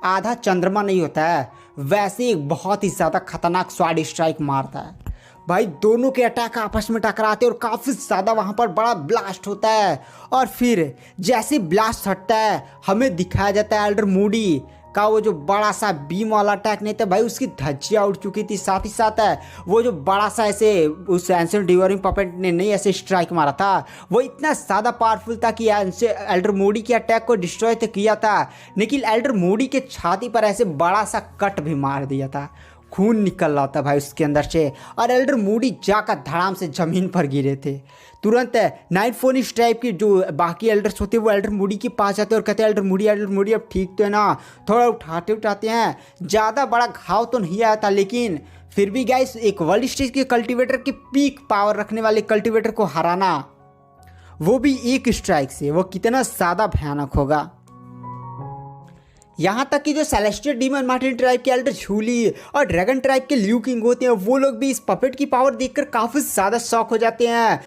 आधा चंद्रमा नहीं होता है वैसे एक बहुत ही ज़्यादा खतरनाक स्वाड स्ट्राइक मारता है। भाई दोनों के अटैक आपस में टकराते और काफ़ी ज़्यादा वहाँ पर बड़ा ब्लास्ट होता है। और फिर जैसे ब्लास्ट हटता है हमें दिखाया जाता है एल्डर मोडी का वो जो बड़ा सा बीम वाला अटैक नहीं था भाई उसकी धज्जियाँ उड़ चुकी थी। साथ ही साथ है वो जो बड़ा सा ऐसे उस एंशिएंट डिवोरिंग पपेट ने नहीं ऐसे स्ट्राइक मारा था वो इतना ज़्यादा पावरफुल था कि एल्डर मोडी के अटैक को डिस्ट्रॉय तो किया था लेकिन एल्डर मोडी के छाती पर ऐसे बड़ा सा कट भी मार दिया था। खून निकल रहा था भाई उसके अंदर से और एल्डर मोडी जाकर धड़ाम से ज़मीन पर गिरे थे। तुरंत 9 फोनिक्स ट्राइब के जो बाकी एल्डर्स होते हैं वो एल्डर मोडी के पास जाते हैं और कहते हैं एल्डर मोडी अब ठीक तो है ना, थोड़ा उठाते हैं। ज़्यादा बड़ा घाव तो नहीं आया था लेकिन फिर भी गाइस एक वर्ल्ड स्टेज के कल्टीवेटर के पीक पावर रखने वाले कल्टीवेटर को हराना वो भी एक स्ट्राइक से वो कितना ज़्यादा भयानक होगा। यहाँ तक कि जो सेलेस्टियल डीमन मार्टिन ट्राइब के एल्डर झूली और ड्रैगन ट्राइब के ल्यू किंग होते हैं वो लोग भी इस पपेट की पावर देखकर काफ़ी ज़्यादा शॉक हो जाते हैं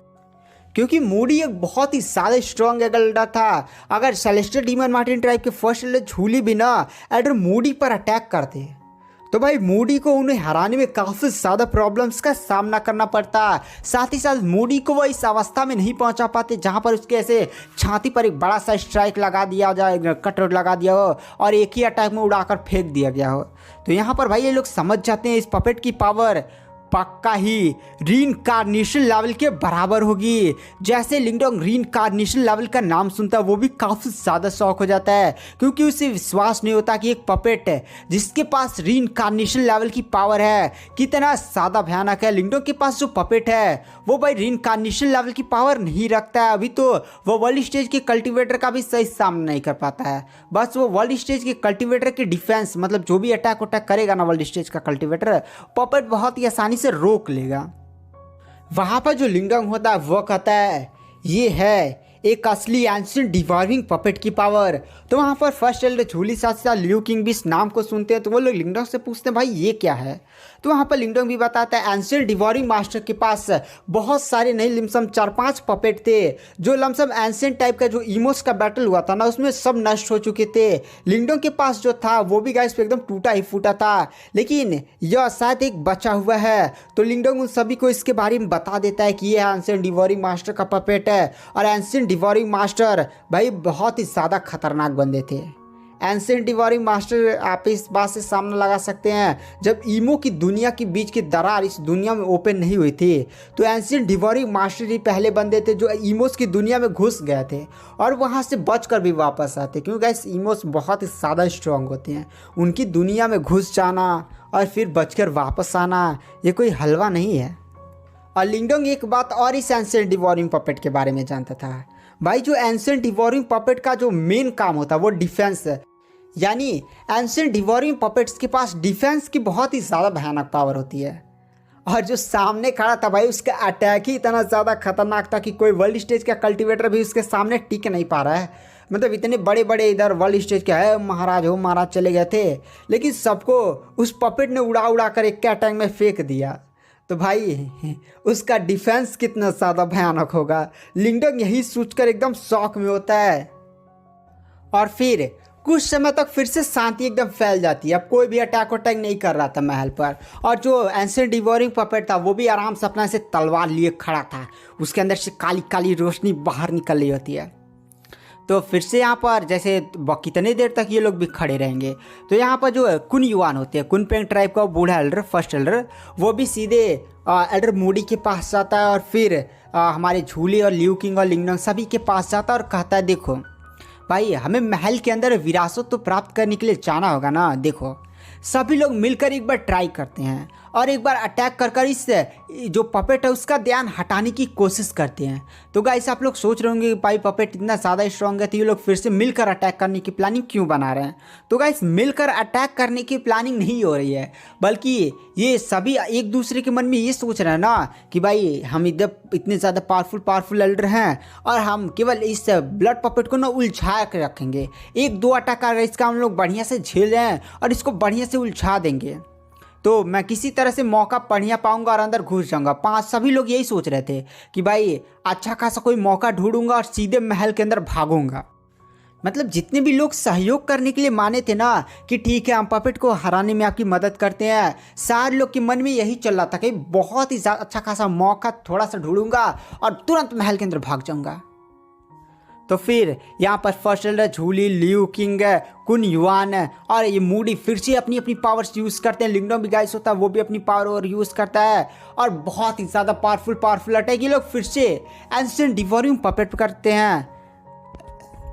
क्योंकि मूडी एक बहुत ही ज़्यादा स्ट्रॉन्ग एल्डर था। अगर सेलेस्टियल डीमन मार्टिन ट्राइब के फर्स्ट एल्डर झूली भी ना एल्डर मूडी पर अटैक करते तो भाई मूडी को उन्हें हराने में काफ़ी ज़्यादा प्रॉब्लम्स का सामना करना पड़ता। साथ ही साथ मूडी को वो इस अवस्था में नहीं पहुंचा पाते जहां पर उसके ऐसे छाती पर एक बड़ा सा स्ट्राइक लगा दिया जाए, कट लगा दिया हो और एक ही अटैक में उड़ाकर फेंक दिया गया हो। तो यहाँ पर भाई ये लोग समझ जाते हैं इस पपेट की पावर पक्का ही रीइंकार्नेशन लेवल के बराबर होगी। जैसे लिंगडोंग रीइंकार्नेशन लेवल का नाम सुनता है वो भी काफ़ी ज़्यादा शौक हो जाता है, क्योंकि उसे विश्वास नहीं होता कि एक पपेट है जिसके पास रीइंकार्नेशन लेवल की पावर है कितना ज़्यादा भयानक है। लिंगडोंग के पास जो पपेट है वो भाई रीइंकार्नेशन लेवल की पावर नहीं रखता है। अभी तो वो वर्ल्ड स्टेज के कल्टिवेटर का भी सही सामना नहीं कर पाता है। बस वो वर्ल्ड स्टेज के कल्टिवेटर के डिफेंस मतलब जो भी अटैक करेगा ना वर्ल्ड स्टेज का कल्टिवेटर, पपेट बहुत ही आसानी से रोक लेगा। वहां पर जो लिंगडोंग होता है वो कहता है ये है एक असली एंशिएंट डिवॉर्विंग पपेट की पावर। तो वहाँ पर फर्स्ट एल्डर झूली साथ लियू किंग भी इस नाम को सुनते हैं तो वो लोग लिंगडोंग से पूछते हैं भाई ये क्या है। तो वहाँ पर लिंगडोंग भी बताता है एंशिएंट डिवॉर्विंग मास्टर के पास बहुत सारे नहीं लमसम 4-5 पपेट थे जो लमसम एंशिएंट टाइप का जो इमोस का बैटल हुआ था ना उसमें सब नष्ट हो चुके थे। लिंगडोंग के पास जो था वो भी गाइस एकदम टूटा ही फूटा था, लेकिन यह शायद एक बचा हुआ है। तो लिंगडोंग उन सभी को इसके बारे में बता देता है कि यह एंशिएंट डिवॉर्विंग मास्टर का पपेट है। और एंशिएंट डिवॉर्विंग मास्टर भाई बहुत ही ज़्यादा खतरनाक बंदे थे। एंशिएंट डिवॉर्विंग मास्टर आप इस बात से सामना लगा सकते हैं जब ईमो की दुनिया के बीच की दरार इस दुनिया में ओपन नहीं हुई थी तो एंशिएंट डिवॉर्विंग मास्टर ही पहले बंदे थे जो ईमोस की दुनिया में घुस गए थे और वहाँ से बचकर भी वापस आते, क्योंकि गाइस ईमोस बहुत ही ज़्यादा स्ट्रॉन्ग होते हैं। उनकी दुनिया में घुस जाना और फिर बचकर वापस आना ये कोई हलवा नहीं है। और लिंगडोंग एक बात और इस एंशिएंट डिवॉर्विंग पपेट के बारे में जानता था। भाई जो एंशिएंट डिवॉर्विंग पपेट का जो मेन काम होता है वो डिफेंस है, यानी एंशिएंट डिवॉर्विंग पपेट्स के पास डिफेंस की बहुत ही ज़्यादा भयानक पावर होती है। और जो सामने खड़ा था भाई उसका अटैक ही इतना ज़्यादा खतरनाक था कि कोई वर्ल्ड स्टेज का कल्टिवेटर भी उसके सामने टिक नहीं पा रहा है। मतलब इतने बड़े बड़े इधर वर्ल्ड स्टेज के है महाराज हो महाराज चले गए थे, लेकिन सबको उस पपेट ने उड़ा उड़ा कर एक अटैक में फेंक दिया। तो भाई उसका डिफेंस कितना ज़्यादा भयानक होगा। लिंगडोंग यही सोचकर एकदम शॉक में होता है। और फिर कुछ समय तक फिर से शांति एकदम फैल जाती है। अब कोई भी अटैक नहीं कर रहा था महल पर, और जो एंशिएंट डिवॉर्विंग पपेट था वो भी आराम से अपना से तलवार लिए खड़ा था। उसके अंदर से काली काली रोशनी बाहर निकल रही होती है। तो फिर से यहाँ पर जैसे कितने देर तक ये लोग भी खड़े रहेंगे। तो यहाँ पर जो कुन युआन होते हैं, कुन पेंग ट्राइब का बूढ़ा एल्डर फर्स्ट एल्डर, वो भी सीधे एल्डर मूडी के पास जाता है और फिर हमारे झूली और लियू किंग और लिंगडोंग सभी के पास जाता है और कहता है देखो भाई हमें महल के अंदर विरासत तो प्राप्त करने के लिए जाना होगा ना। देखो सभी लोग मिलकर एक बार ट्राई करते हैं और एक बार अटैक कर इस जो पपेट है उसका ध्यान हटाने की कोशिश करते हैं। तो गाइस आप लोग सोच रहे होंगे कि भाई पपेट इतना ज़्यादा स्ट्रॉन्ग है तो ये लोग फिर से मिलकर अटैक करने की प्लानिंग क्यों बना रहे हैं। तो गाइस मिलकर अटैक करने की प्लानिंग नहीं हो रही है, बल्कि ये सभी एक दूसरे के मन में ये सोच रहे हैं ना कि भाई हम इधर इतने ज़्यादा पावरफुल एल्डर हैं और हम केवल इस ब्लड पपेट को ना उलझा कर रखेंगे। 1-2 अटैक आ रहा है इसका हम लोग बढ़िया से झेल रहे हैं और इसको बढ़िया से उलझा देंगे तो मैं किसी तरह से मौका बढ़िया पाऊंगा और अंदर घुस जाऊंगा। 5 सभी लोग यही सोच रहे थे कि भाई अच्छा खासा कोई मौका ढूंढूंगा और सीधे महल के अंदर भागूंगा। मतलब जितने भी लोग सहयोग करने के लिए माने थे ना कि ठीक है हम पपेट को हराने में आपकी मदद करते हैं, सारे लोग के मन में यही चल रहा था कि बहुत ही अच्छा खासा मौका थोड़ा सा ढूंढूंगा और तुरंत महल के अंदर भाग जाऊंगा। तो फिर यहाँ पर फर्स्ट एल्डर झूली, लियू किंग, कुन युआन और ये मूडी फिर से अपनी अपनी पावर्स यूज़ करते हैं। लिंगडोंग भी गाइस होता है वो भी अपनी पावर यूज़ करता है और बहुत ही ज़्यादा पावरफुल अटैक ये लोग फिर से एंशिएंट डिवॉर्विंग पपेट करते हैं।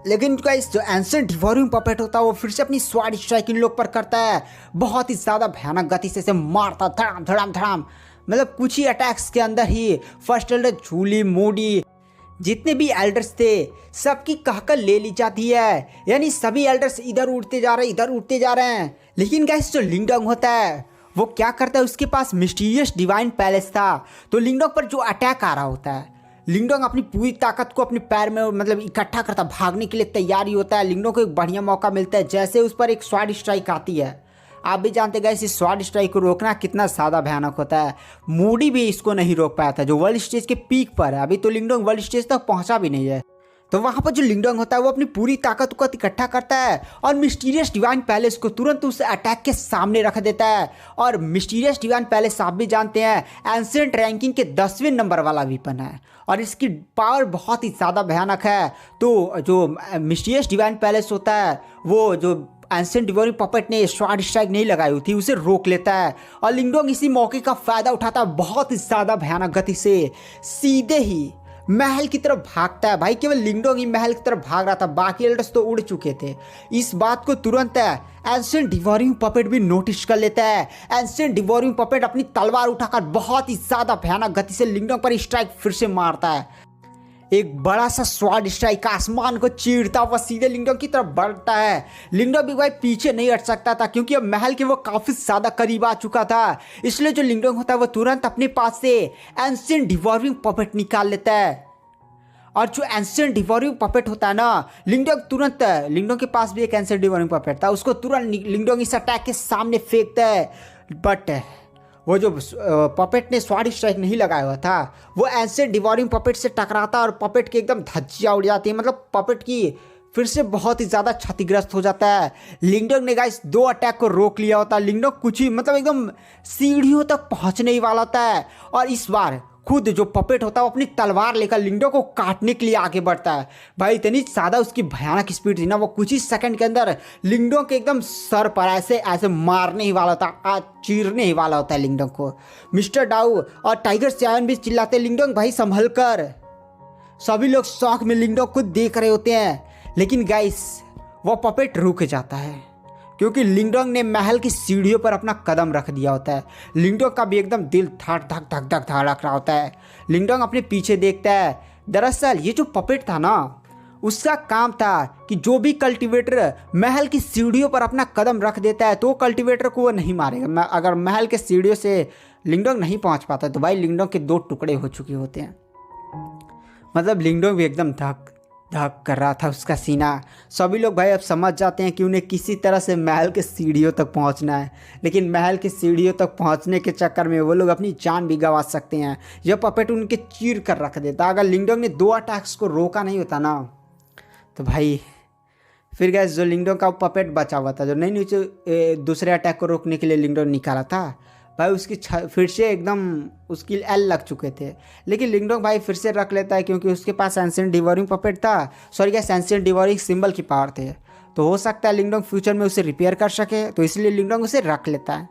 लेकिन गाइस जो एंशिएंट डिवॉर्विंग पपेट होता है वो फिर से अपनी स्वाड स्ट्राइक इन लोग पर करता है, बहुत ही ज़्यादा भयानक गति से मारता धड़ाम धड़ाम धड़ाम। मतलब कुछ ही अटैक्स के अंदर ही फर्स्ट एल्डर झूली, मूडी जितने भी एल्डर्स थे सबकी कहकर ले ली जाती है। यानी सभी एल्डर्स इधर उड़ते जा रहे हैं। लेकिन गाइस जो लिंगडोंग होता है वो क्या करता है, उसके पास मिस्टीरियस डिवाइन पैलेस था। तो लिंगडोंग पर जो अटैक आ रहा होता है लिंगडोंग अपनी पूरी ताकत को अपने पैर में मतलब इकट्ठा करता, भागने के लिए तैयारी होता है। लिंगडोंग को एक बढ़िया मौका मिलता है जैसे उस पर एक स्वाड स्ट्राइक आती है। आप भी जानते गए इस स्वॉर्ड स्ट्राइक को रोकना कितना ज़्यादा भयानक होता है। मूडी भी इसको नहीं रोक पाया था जो वर्ल्ड स्टेज के पीक पर है। अभी तो लिंगडोंग वर्ल्ड स्टेज तक पहुंचा भी नहीं है। तो वहाँ पर जो लिंगडोंग होता है वो अपनी पूरी ताकत को इकट्ठा करता है और मिस्टीरियस डिवाइन पैलेस को तुरंत उस अटैक के सामने रख देता है। और मिस्टीरियस डिवाइन पैलेस आप भी जानते हैं एंशिएंट रैंकिंग के 10वें नंबर वाला वीपन है और इसकी पावर बहुत ही ज़्यादा भयानक है। तो जो मिस्टीरियस डिवाइन पैलेस होता है वो जो एंशिएंट डिवोरिंग पपेट ने स्वॉर्ड स्ट्राइक नहीं लगाई हुई थी उसे रोक लेता है और लिंगडोंग इसी मौके का फ़ायदा उठाता है। बहुत ही ज़्यादा भयानक गति से सीधे ही महल की तरफ भागता है। भाई केवल लिंगडोंग ही महल की तरफ भाग रहा था, बाकी एल्डर्स तो उड़ चुके थे। इस बात को तुरंत एंशिएंट डिवोरिंग पपेट भी नोटिस कर लेता है। एंशिएंट डिवोरिंग पपेट अपनी तलवार उठाकर बहुत ही ज़्यादा भयानक गति से लिंगडोंग पर स्ट्राइक फिर से मारता है। एक बड़ा सा स्वॉर्ड स्ट्राइक आसमान को चीरता हुआ सीधे लिंगडोंग की तरफ बढ़ता है। लिंगडोंग भी भाई पीछे नहीं हट सकता था क्योंकि अब महल के वो काफ़ी ज़्यादा करीब आ चुका था। इसलिए जो लिंगडोंग होता है वो तुरंत अपने पास से एंशिएंट डिवोरिंग पपेट निकाल लेता है। और जो एंशिएंट डिवोरिंग पपेट होता है ना, लिंगडोंग के पास भी एक एंशिएंट डिवोरिंग पपेट था, उसको तुरंत लिंगडोंग इस अटैक के सामने फेंकता है। बट वो जो पपेट ने स्वॉर्ड स्ट्राइक नहीं लगाया हुआ था वो एंशिएंट डिवोरिंग पपेट से टकराता और पपेट की एकदम धज्जियाँ उड़ जाती है। मतलब पपेट की फिर से बहुत ही ज़्यादा क्षतिग्रस्त हो जाता है। लिंगडोंग ने गाइस 2 अटैक को रोक लिया होता है। लिंगडोंग कुछ ही मतलब एकदम सीढ़ियों तक पहुँचने ही वाला होता है और इस बार खुद जो पपेट होता है वो अपनी तलवार लेकर लिंगडोंग को काटने के लिए आगे बढ़ता है। भाई इतनी ज़्यादा उसकी भयानक स्पीड थी ना, वो कुछ ही सेकंड के अंदर लिंगडोंग के एकदम सर पर ऐसे मारने ही वाला होता, चीरने ही वाला होता है लिंगडोंग को। मिस्टर डाउ और टाइगर सैवन भी चिल्लाते लिंगडोंग भाई संभल कर। सभी लोग शौक में लिंगडोंग को देख रहे होते हैं, लेकिन गाइस वो पपेट रुक जाता है क्योंकि लिंगडोंग ने महल की सीढ़ियों पर अपना कदम रख दिया होता है। लिंगडोंग का भी एकदम दिल धक धक धक धक धड़क रहा होता है। लिंगडोंग अपने पीछे देखता है। दरअसल ये जो पपेट था ना, उसका काम था कि जो भी कल्टीवेटर महल की सीढ़ियों पर अपना कदम रख देता है तो कल्टीवेटर को वो नहीं मारेगा। अगर महल के सीढ़ियों से लिंगडोंग नहीं पहुंच पाता तो भाई लिंगडोंग के 2 टुकड़े हो चुके होते हैं। मतलब लिंगडोंग भी एकदम धक धक कर रहा था उसका सीना। सभी लोग भाई अब समझ जाते हैं कि उन्हें किसी तरह से महल के सीढ़ियों तक पहुंचना है, लेकिन महल के सीढ़ियों तक पहुंचने के चक्कर में वो लोग अपनी जान भी गंवा सकते हैं। यह पपेट उनके चीर कर रख देता। अगर लिंगडोंग ने 2 अटैक्स को रोका नहीं होता ना तो भाई फिर गैस जो लिंगडोंग का पपेट बचा हुआ था, जो नहीं नीचे दूसरे अटैक को रोकने के लिए लिंगडोंग निकाला था, भाई उसकी फिर से एकदम उसकी एल लग चुके थे। लेकिन लिंगडोंग भाई फिर से रख लेता है क्योंकि उसके पास एंशिएंट डिवोरिंग पपेट था, sorry gas ancient devouring symbol की पावर थे। तो हो सकता है लिंगडोंग फ्यूचर में उसे रिपेयर कर सके, तो इसलिए लिंगडोंग उसे रख लेता है।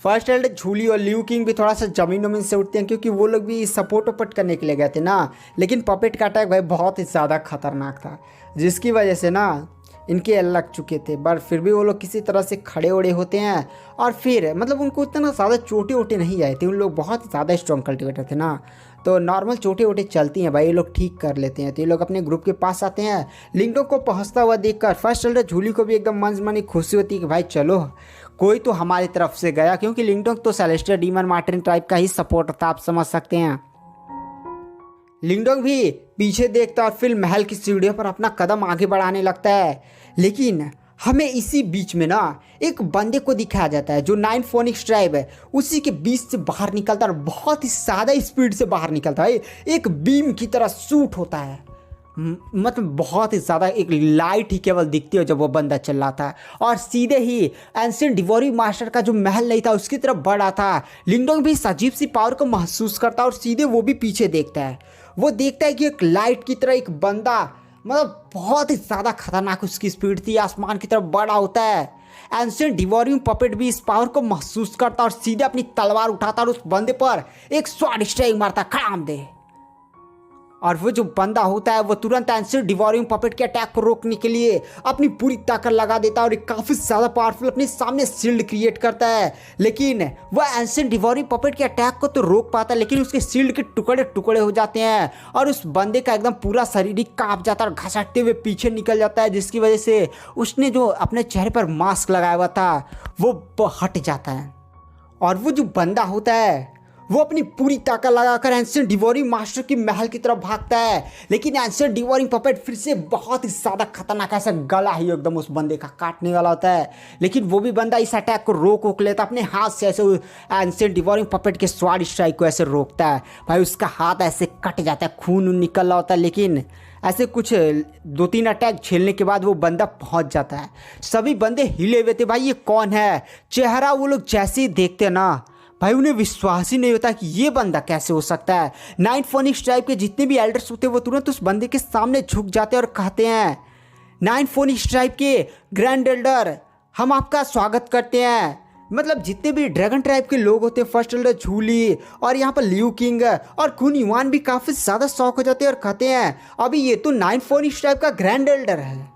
फर्स्ट एल्डर झूली और लियू किंग भी थोड़ा सा जमीन से उठते हैं क्योंकि वो लोग भी सपोर्ट वपोर्ट करने के लिए गए थे ना। लेकिन पपेट का अटैक भाई बहुत ही ज़्यादा खतरनाक था जिसकी वजह से ना इनके एल लग चुके थे। पर फिर भी वो लोग किसी तरह से खड़े उड़े होते हैं और फिर मतलब उनको इतना ज़्यादा चोटे वोटे नहीं आए थे। उन लोग बहुत ज़्यादा स्ट्रॉन्ग कल्टिवेटर थे ना, तो नॉर्मल चोटे वोटे चलती हैं भाई, ये लोग ठीक कर लेते हैं। तो ये लोग अपने ग्रुप के पास आते हैं। लिंगडोंग को पहुंचता हुआ देखकर फर्स्ट एल्डर झूली को भी एकदम मन खुशी होती है कि भाई चलो कोई तो हमारी तरफ से गया, क्योंकि लिंगडोंग तो सेलेस्टियल डीमन मार्टिन टाइप का ही सपोर्ट था, आप समझ सकते हैं। लिंगडोंग भी पीछे देखता और फिर महल की सीढ़ियों पर अपना कदम आगे बढ़ाने लगता है। लेकिन हमें इसी बीच में ना एक बंदे को दिखाया जाता है जो 9 फोनिक्स ट्राइब है उसी के बीच से बाहर निकलता है और बहुत ही ज़्यादा स्पीड से बाहर निकलता है। एक बीम की तरह शूट होता है, मतलब बहुत ही ज़्यादा एक लाइट ही केवल दिखती है जब वो बंदा चल रहा था और सीधे ही एंशिएंट डिवोरिंग मास्टर का जो महल नहीं था उसकी तरफ बढ़ा था। लिंगडोंग भी इस अजीब सी पावर को महसूस करता है और सीधे वो भी पीछे देखता है। वो देखता है कि एक लाइट की तरह एक बंदा, मतलब बहुत ही ज़्यादा खतरनाक उसकी स्पीड थी, आसमान की तरफ बड़ा होता है। एंशिएंट डिवोरिंग पपेट भी इस पावर को महसूस करता और सीधे अपनी तलवार उठाता और उस बंदे पर एक स्वॉर्ड स्ट्राइक मारता, खड़ाम दे। और वो जो बंदा होता है वो तुरंत एंशिएंट डिवोरिंग पपेट के अटैक को रोकने के लिए अपनी पूरी ताकत लगा देता है और एक काफ़ी ज़्यादा पावरफुल अपने सामने शील्ड क्रिएट करता है। लेकिन वह एंशिएंट डिवोरिंग पपेट के अटैक को तो रोक पाता है, लेकिन उसके शील्ड के टुकड़े टुकड़े हो जाते हैं और उस बंदे का एकदम पूरा शरीर ही काँप जाता है और घसटते हुए पीछे निकल जाता है, जिसकी वजह से उसने जो अपने चेहरे पर मास्क लगाया हुआ था वो हट जाता है। और वो जो बंदा होता है वो अपनी पूरी ताकत लगाकर एंशिएंट डिवोरिंग मास्टर की महल की तरफ भागता है, लेकिन एंशिएंट डिवोरिंग पपेट फिर से बहुत ही ज़्यादा खतरनाक ऐसा गला ही एकदम उस बंदे का काटने वाला होता है। लेकिन वो भी बंदा इस अटैक को रोक लेता, अपने हाथ से ऐसे एंशिएंट डिवोरिंग पपेट के स्वाड स्ट्राइक को ऐसे रोकता है। भाई उसका हाथ ऐसे कट जाता है, खून निकल रहा होता है, लेकिन ऐसे कुछ 2-3 अटैक झेलने के बाद वो बंदा पहुंच जाता है। सभी बंदे हिले हुए थे, भाई ये कौन है। चेहरा वो लोग जैसे ही देखते हैं ना भाई उन्हें विश्वास ही नहीं होता कि ये बंदा कैसे हो सकता है। नाइट फोनिक्स ट्राइब के जितने भी एल्डर्स होते हैं वो तुरंत उस बंदे के सामने झुक जाते हैं और कहते हैं, नाइट फोनिक्स ट्राइब के ग्रैंड एल्डर हम आपका स्वागत करते हैं। मतलब जितने भी ड्रैगन ट्राइब के लोग होते हैं, फर्स्ट एल्डर झूली और यहाँ पर लियू किंग और कुन युआन भी काफ़ी ज़्यादा शौक हो जाते हैं और कहते हैं अभी ये तो नाइट फोनिक्स ट्राइब का ग्रैंड एल्डर है।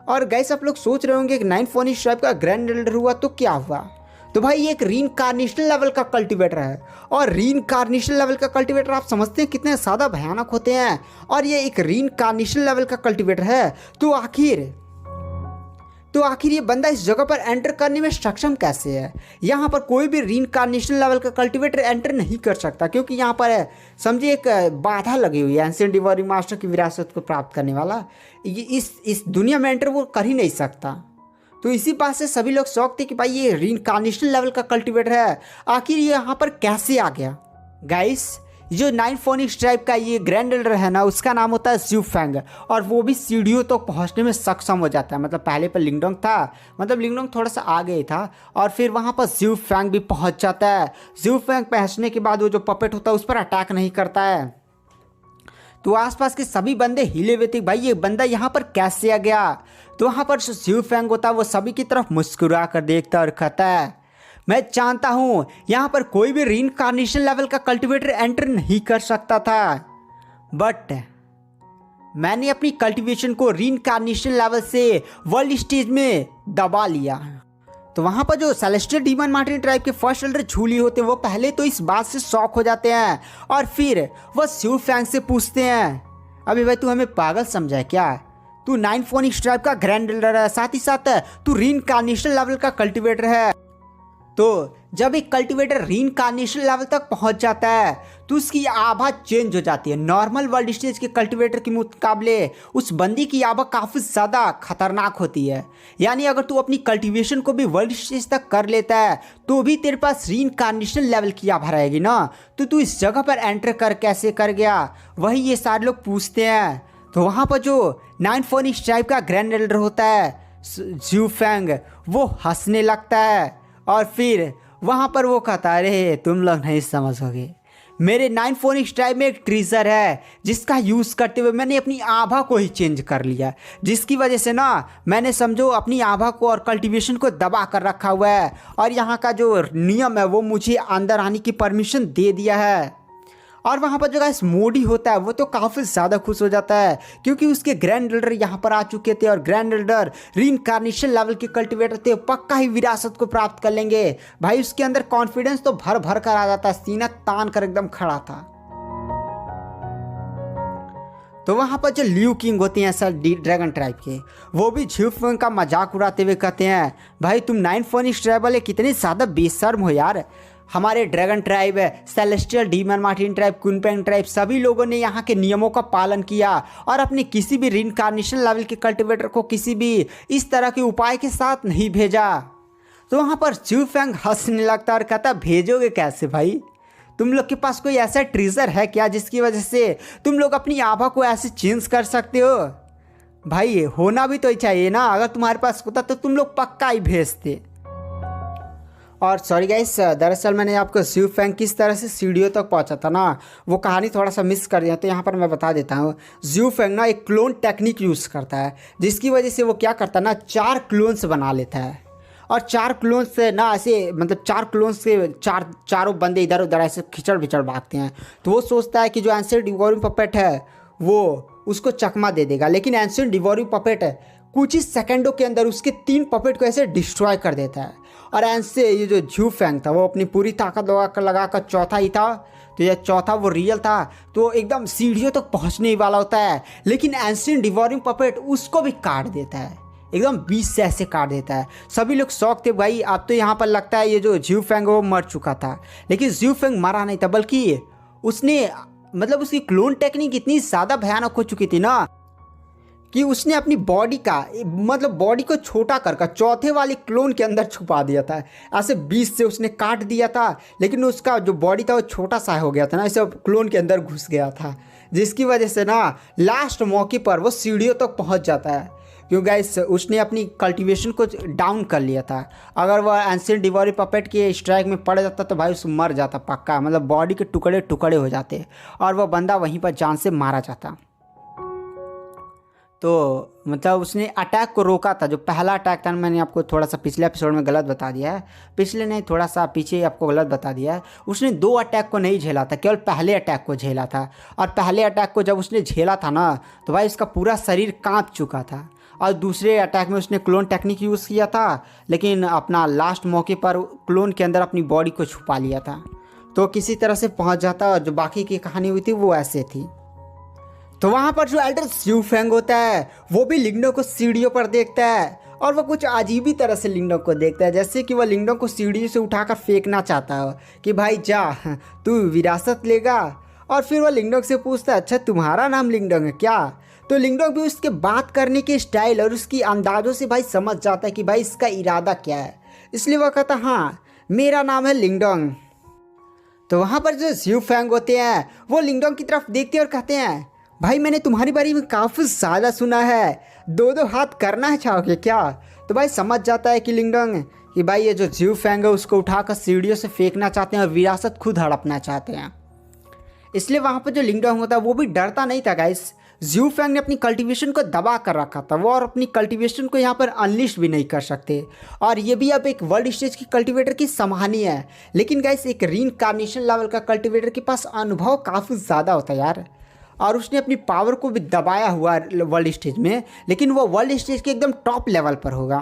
और गाइस आप लोग सोच रहे होंगे कि नाइट फोनिक्स ट्राइब का ग्रैंड एल्डर हुआ तो क्या हुआ। तो भाई ये एक रीइंकार्नेशन लेवल का कल्टीवेटर है, और रीइंकार्नेशन लेवल का कल्टीवेटर आप समझते हैं कितने ज़्यादा भयानक होते हैं। और ये एक रीइंकार्नेशन लेवल का कल्टीवेटर है, तो आखिर ये बंदा इस जगह पर एंटर करने में सक्षम कैसे है। यहाँ पर कोई भी रीइंकार्नेशन लेवल का कल्टीवेटर एंटर नहीं कर सकता, क्योंकि यहाँ पर है समझिए एक बाधा लगी हुई है। एंशिएंट डिवोरिंग मास्टर की विरासत को प्राप्त करने वाला ये इस दुनिया में एंटर वो कर ही नहीं सकता। तो इसी बात से सभी लोग शौक थे कि भाई ये रीइंकार्नेशन लेवल का कल्टीवेटर है, आखिर ये यहाँ पर कैसे आ गया। गाइस जो नाइट फोनिक्स ट्राइब का ये ग्रैंड एल्डर है ना, उसका नाम होता है ज़्यूफेंग, और वो भी सीढ़ियों तक तो पहुँचने में सक्षम हो जाता है। मतलब पहले पर लिंगडोंग था, मतलब लिंगडोंग थोड़ा सा आगे ही था, और फिर वहाँ पर ज़्यूफेंग भी पहुँच जाता है। ज़्यूफेंग पहुँचने के बाद वो जो पपेट होता है उस पर अटैक नहीं करता है। तो आसपास के सभी बंदे हिले हुए थे, भाई ये बंदा यहाँ पर कैसे आ गया। तो वहाँ पर जो ज़्यूफेंग होता है वो सभी की तरफ मुस्कुरा कर देखता और कहता है, मैं जानता हूँ यहाँ पर कोई भी रीइंकार्नेशन लेवल का कल्टीवेटर एंटर नहीं कर सकता था, बट मैंने अपनी कल्टीवेशन को रीइंकार्नेशन लेवल से वर्ल्ड स्टेज में दबा लिया। तो वहाँ पर जो सेलेस्टियल डीमन मार्टिन ट्राइब के फर्स्ट एल्डर झूली होते हैं वो पहले तो इस बात से शॉक हो जाते हैं, और फिर वह ज़्यूफेंग से पूछते हैं, अभी भाई तू हमें पागल समझा है क्या। तू नाइट फोनिक्स ट्राइब का ग्रैंड एल्डर है, साथ ही साथ तू रीइंकार्नेशन लेवल का कल्टीवेटर है। तो जब एक कल्टीवेटर रीइंकार्नेशन लेवल तक पहुंच जाता है तो उसकी आभा चेंज हो जाती है। नॉर्मल वर्ल्ड स्टेज के कल्टीवेटर के मुकाबले उस बंदी की आभा काफ़ी ज़्यादा खतरनाक होती है। यानी अगर तू अपनी कल्टीवेशन को भी वर्ल्ड स्टेज तक कर लेता है तो भी तेरे पास रीइंकार्नेशन लेवल की आभा रहेगी ना, तो तू इस जगह पर एंटर कर कैसे कर गया, वही ये सारे लोग पूछते हैं। तो वहाँ पर जो नाइट फोनिक्स ट्राइब का ग्रैंड एल्डर होता है ज़्यूफेंग, वो हंसने लगता है, और फिर वहाँ पर वो कहता है, अरे तुम लोग नहीं समझोगे, मेरे नाइट फोनिक्स ट्राइब में एक ट्रीजर है जिसका यूज़ करते हुए मैंने अपनी आभा को ही चेंज कर लिया, जिसकी वजह से ना मैंने समझो अपनी आभा को और कल्टीवेशन को दबा कर रखा हुआ है, और यहाँ का जो नियम है वो मुझे अंदर आने की परमिशन दे दिया है। और वहाँ पर जो गाइस मोडी होता है वो तो काफ़ी ज़्यादा खुश हो जाता है, क्योंकि उसके ग्रैंड एल्डर यहाँ पर आ चुके थे, और ग्रैंड एल्डर रीइंकार्नेशन लेवल के कल्टीवेटर थे, पक्का ही विरासत को प्राप्त कर लेंगे। भाई उसके अंदर कॉन्फिडेंस तो भर भर कर आ जाता है, सीना तान कर एकदम खड़ा था। तो वहाँ पर जो लियू किंग होते हैं सर ड्रैगन ट्राइब के, वो भी ज़्यूफेंग का मजाक उड़ाते हुए कहते हैं, भाई तुम नाइट फोनिक्स ट्राइब वाले कितने ज़्यादा बेशर्म हो यार। हमारे dragon tribe, celestial demon martial tribe, Kunpeng tribe सभी लोगों ने यहाँ के नियमों का पालन किया और अपने किसी भी रीइंकार्नेशन लेवल के कल्टीवेटर को किसी भी इस तरह के उपाय के साथ नहीं भेजा। तो वहाँ पर ज़्यूफेंग हंसने लगता और कहता, भेजोगे कैसे भाई, तुम लोग के पास कोई ऐसा ट्रीजर है क्या जिसकी वजह से तुम लोग अपनी आभा को ऐसे चेंज कर सकते हो। भाई होना भी तो चाहिए ना, अगर तुम्हारे पास होता तो तुम लोग पक्का ही भेजते। और सॉरी गाइस, दरअसल मैंने आपको ज़्यूफेंग किस तरह से सीढ़ियों तक पहुंचा था ना, वो कहानी थोड़ा सा मिस कर दिया, तो यहाँ पर मैं बता देता हूँ। ज़्यूफेंग ना एक क्लोन टेक्निक यूज़ करता है, जिसकी वजह से वो क्या करता है ना, 4 क्लोन्स बना लेता है, और 4 क्लोन्स से ना ऐसे मतलब 4 क्लोन्स से चारों बंदे इधर उधर ऐसे खिचड़ बिचड़ भागते हैं। तो वो सोचता है कि जो एंशिएंट डिवोरिंग पपेट है वो उसको चकमा दे देगा, लेकिन एंशिएंट डिवोरिंग पपेट कुछ ही सेकंडों के अंदर उसके 3 पपेट को ऐसे डिस्ट्रॉय कर देता है। और ऐसे ये जो ज़्यूफेंग था वो अपनी पूरी ताकत लगाकर चौथा ही था, तो यह चौथा वो रियल था, तो एकदम सीढ़ियों तक पहुंचने ही वाला होता है, लेकिन एंशिएंट डिवोरिंग पपेट उसको भी काट देता है। एकदम बीच से ऐसे काट देता है। सभी लोग शौक थे भाई। अब तो यहाँ पर लगता है ये जो ज्यू फेंग वो मर चुका था, लेकिन ज्यू फेंग मरा नहीं था, बल्कि उसने मतलब उसकी क्लोन टेक्निक इतनी ज़्यादा भयानक हो चुकी थी ना कि उसने अपनी बॉडी का मतलब बॉडी को छोटा कर चौथे वाले क्लोन के अंदर छुपा दिया था। ऐसे बीच से उसने काट दिया था, लेकिन उसका जो बॉडी था वो छोटा सा हो गया था ना, ऐसे क्लोन के अंदर घुस गया था, जिसकी वजह से ना लास्ट मौके पर वो सीढ़ियों तक पहुंच जाता है। क्यों गाइस, उसने अपनी कल्टीवेशन को डाउन कर लिया था। अगर वह एंशिएंट डिवोरी पपेट के स्ट्राइक में पड़ जाता तो भाई उस मर जाता पक्का, मतलब बॉडी के टुकड़े टुकड़े हो जाते और वह बंदा वहीं पर जान से मारा जाता। तो मतलब उसने अटैक को रोका था। जो पहला अटैक था, मैंने आपको थोड़ा सा पिछले एपिसोड में गलत बता दिया है, पिछले नहीं थोड़ा सा पीछे आपको गलत बता दिया है। उसने 2 अटैक को नहीं झेला था, केवल पहले अटैक को झेला था। और पहले अटैक को जब उसने झेला था ना तो भाई उसका पूरा शरीर कांप चुका था। और दूसरे अटैक में उसने क्लोन टेक्निक यूज़ किया था, लेकिन अपना लास्ट मौके पर क्लोन के अंदर अपनी बॉडी को छुपा लिया था, तो किसी तरह से पहुँच जाता। और जो बाकी की कहानी हुई थी वो ऐसे थी। तो वहाँ पर जो एल्डर ज्यू फेंग होता है वो भी लिंगडों को सीढ़ियों पर देखता है, और वह कुछ अजीब ही तरह से लिंगडों को देखता है, जैसे कि वह लिंगडों को सीढ़ी से उठाकर फेंकना चाहता हो कि भाई जा तू विरासत लेगा। और फिर वह लिंगडोंग से पूछता है, अच्छा तुम्हारा नाम लिंगडोंग है क्या? तो लिंगडोंग भी उसके बात करने के स्टाइल और उसकी अंदाज़ों से भाई समझ जाता है कि भाई इसका इरादा क्या है, इसलिए वह कहता हाँ मेरा नाम है लिंगडोंग। तो वहाँ पर जो ज्यू फेंग होते हैं वो लिंगडोंग की तरफ देखते हैं और कहते हैं, भाई मैंने तुम्हारे बारे में काफ़ी ज़्यादा सुना है, 2-2 हाथ करना चाहोगे क्या? तो भाई समझ जाता है कि लिंगडोंग कि भाई ये जो ज्यू फेंग है उसको उठाकर सीढ़ियों से फेंकना चाहते हैं और विरासत खुद हड़पना चाहते हैं। इसलिए वहाँ पर जो लिंगडोंग होता है वो भी डरता नहीं था गाइस। ज्यू फेंग ने अपनी कल्टीवेशन को दबा कर रखा था, वो और अपनी कल्टीवेशन को यहाँ पर अनलिश भी नहीं कर सकते। और ये भी अब एक वर्ल्ड स्टेज की कल्टीवेटर की समानी है, लेकिन गाइस एक रीइंकार्नेशन लेवल का कल्टीवेटर के पास अनुभव काफ़ी ज़्यादा होता है यार। और उसने अपनी पावर को भी दबाया हुआ वर्ल्ड स्टेज में, लेकिन वो वर्ल्ड स्टेज के एकदम टॉप लेवल पर होगा।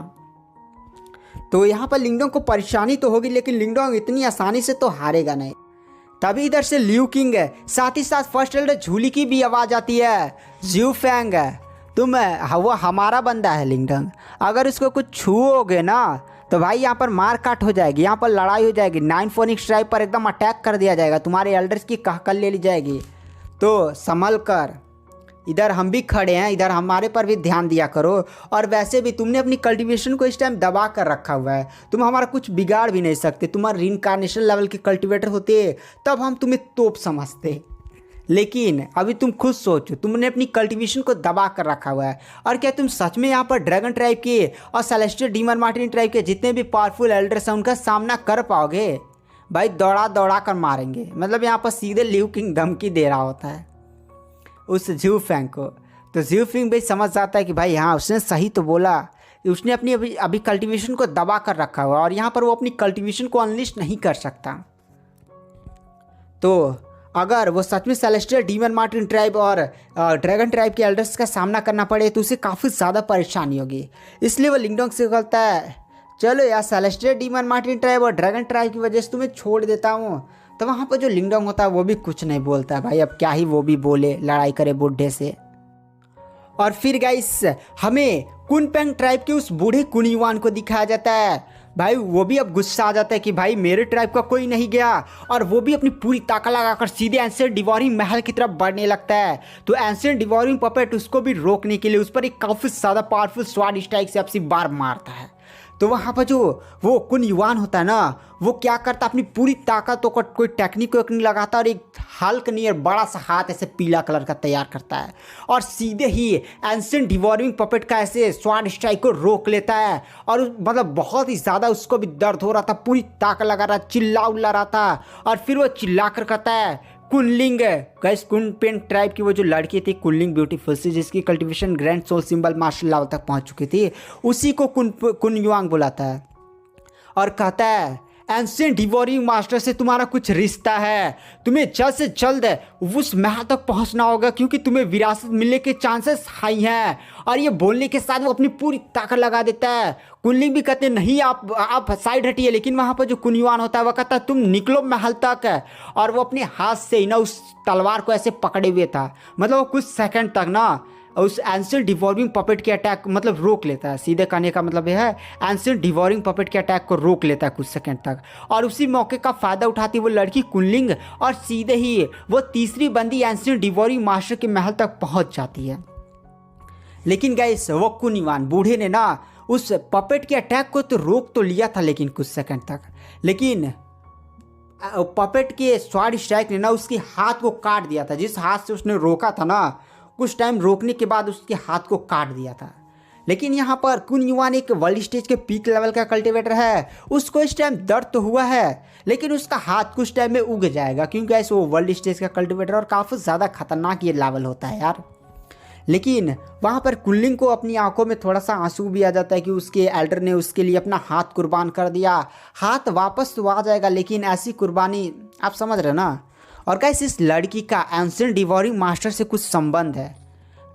तो यहाँ पर लिंगडोंग को परेशानी तो होगी, लेकिन लिंगडोंग इतनी आसानी से तो हारेगा नहीं। तभी इधर से लियू किंग है, साथ ही साथ फर्स्ट एल्डर झूली की भी आवाज़ आती है, ज्यू फेंग तुम वो हमारा बंदा है लिंगडोंग, अगर इसको कुछ छूओगे ना तो भाई यहाँ पर मार काट हो जाएगी, यहाँ पर लड़ाई हो जाएगी, 9 फोनिक स्ट्राइक पर एकदम अटैक कर दिया जाएगा, तुम्हारे एल्डर्स की कहकल ले ली जाएगी। तो संभल कर, इधर हम भी खड़े हैं, इधर हमारे पर भी ध्यान दिया करो। और वैसे भी तुमने अपनी कल्टीवेशन को इस टाइम दबा कर रखा हुआ है, तुम हमारा कुछ बिगाड़ भी नहीं सकते। तुम्हारे रीइंकार्नेशन लेवल के कल्टीवेटर होते तब हम तुम्हें तोप समझते, लेकिन अभी तुम खुद सोचो, तुमने अपनी कल्टीवेशन को दबा कर रखा हुआ है। और क्या तुम सच में यहाँ पर ड्रैगन ट्राइब के और सेलेस्टियल डीमन मार्टिन ट्राइब के जितने भी पावरफुल एल्डर्स हैं उनका सामना कर पाओगे? भाई दौड़ा दौड़ा कर मारेंगे। मतलब यहाँ पर सीधे लियू किंग धमकी दे रहा होता है उस ज्यू फेंग को। तो ज्यू फेंग भी समझ जाता है कि भाई हाँ उसने सही तो बोला, उसने अपनी अभी कल्टीवेशन को दबा कर रखा हुआ और यहाँ पर वो अपनी कल्टीवेशन को अनलिश नहीं कर सकता। तो अगर वो सच में सेलेस्टियल डीमन मार्टिन ट्राइब और ड्रैगन ट्राइब के एल्डर्स का सामना करना पड़े तो उसे काफ़ी ज़्यादा परेशानी होगी। इसलिए वो लिंगडोंग से कहता है, चलो यार सेलेस्टियल डीमन मार्टिन ट्राइब और ड्रैगन ट्राइब की वजह से तुम्हें छोड़ देता हूँ। तो वहाँ पर जो लिंगडोंग होता है वो भी कुछ नहीं बोलता है भाई, अब क्या ही वो भी बोले, लड़ाई करे बूढ़े से। और फिर गाइस हमें कुनपेंग ट्राइब के उस बूढ़े कुनयुआन को दिखाया जाता है। भाई वो भी अब गुस्सा आ जाता है कि भाई मेरे ट्राइब का कोई नहीं गया, और वो भी अपनी पूरी ताकत लगाकर सीधे एंशिएंट डिवोरिंग महल की तरफ बढ़ने लगता है। तो एंशिएंट डिवोरिंग पपेट उसको भी रोकने के लिए उस पर एक काफ़ी ज़्यादा पावरफुल स्वाड स्ट्राइक से अपनी बार मारता है। तो वहाँ पर जो वो कुनयुआन होता है ना, वो क्या करता है अपनी पूरी ताकतों को कोई टेक्निक लगाता है और एक हल्क नियर बड़ा सा हाथ ऐसे पीला कलर का तैयार करता है और सीधे ही एंशिएंट डिवोरिंग पपेट का ऐसे स्वाड स्ट्राइक को रोक लेता है। और मतलब बहुत ही ज़्यादा उसको भी दर्द हो रहा था, पूरी ताकत लगा रहा, चिल्ला उल्ला रहा था। और फिर वो चिल्ला कर कहता है, कुनलिंग गाइस, कुनपेंग ट्राइब की वो जो लड़की थी कुनलिंग ब्यूटीफुल सी, जिसकी cultivation grand soul symbol martial level तक पहुंच चुकी थी, उसी को कुनयुआन बुलाता है और कहता है, एंशिएंट डिवोरिंग मास्टर से तुम्हारा कुछ रिश्ता है, तुम्हें जल्द से जल्द उस महल तक पहुंचना होगा क्योंकि तुम्हें विरासत मिलने के चांसेस हाई हैं। और ये बोलने के साथ वो अपनी पूरी ताकत लगा देता है। कुनलिंग भी कहते हैं नहीं आप साइड हटिए, लेकिन वहाँ पर जो कुनयुआन होता है वह कहता है तुम निकलो महल तक। और वो अपने हाथ से ही ना उस तलवार को ऐसे पकड़े हुए था, मतलब वो कुछ सेकंड तक ना उस एंशिएंट डिवॉर्मिंग पपेट के अटैक मतलब रोक लेता है। सीधे कहने का मतलब यह है एंशिएंट डिवॉर्मिंग पपेट के अटैक को रोक लेता है कुछ सेकंड तक। और उसी मौके का फ़ायदा उठाती वो लड़की कुनलिंग और सीधे ही वो तीसरी बंदी एंशिएंट डिवॉर्मिंग मास्टर के महल तक पहुंच जाती है। लेकिन गाइस वो कुन युआन बूढ़े ने ना उस पपेट के अटैक को तो रोक तो लिया था लेकिन कुछ सेकंड तक, लेकिन पपेट के स्वाड स्ट्राइक ने ना उसके हाथ को काट दिया था। जिस हाथ से उसने रोका था ना, कुछ टाइम रोकने के बाद उसके हाथ को काट दिया था। लेकिन यहाँ पर कुन युआन एक वर्ल्ड स्टेज के पीक लेवल का कल्टिवेटर है, उसको इस टाइम दर्द तो हुआ है लेकिन उसका हाथ कुछ टाइम में उग जाएगा, क्योंकि ऐसे वो वर्ल्ड स्टेज का कल्टिवेटर और काफ़ी ज़्यादा खतरनाक ये लेवल होता है यार। लेकिन वहाँ पर कुनलिंग को अपनी आंखों में थोड़ा सा आंसू भी आ जाता है कि उसके एल्डर ने उसके लिए अपना हाथ कुर्बान कर दिया। हाथ वापस तो आ जाएगा लेकिन ऐसी कुर्बानी आप समझ रहे ना। और गाइस इस लड़की का एंशिएंट डिवॉरिंग मास्टर से कुछ संबंध है।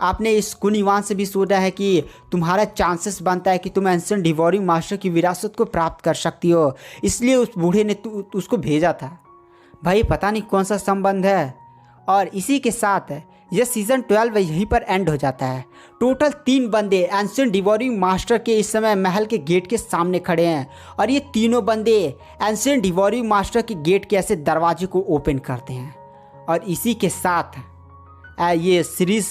आपने इस कुन युआन से भी सोचा है कि तुम्हारा चांसेस बनता है कि तुम एंशिएंट डिवॉरिंग मास्टर की विरासत को प्राप्त कर सकती हो, इसलिए उस बूढ़े ने उसको भेजा था। भाई पता नहीं कौन सा संबंध है। और इसी के साथ यह सीज़न 12 यहीं पर एंड हो जाता है। टोटल 3 बंदे एंशिएंट डिवॉरिंग मास्टर के इस समय महल के गेट के सामने खड़े हैं और ये तीनों बंदे एंशिएंट डिवॉरिंग मास्टर के गेट के ऐसे दरवाजे को ओपन करते हैं। और इसी के साथ ये सीरीज़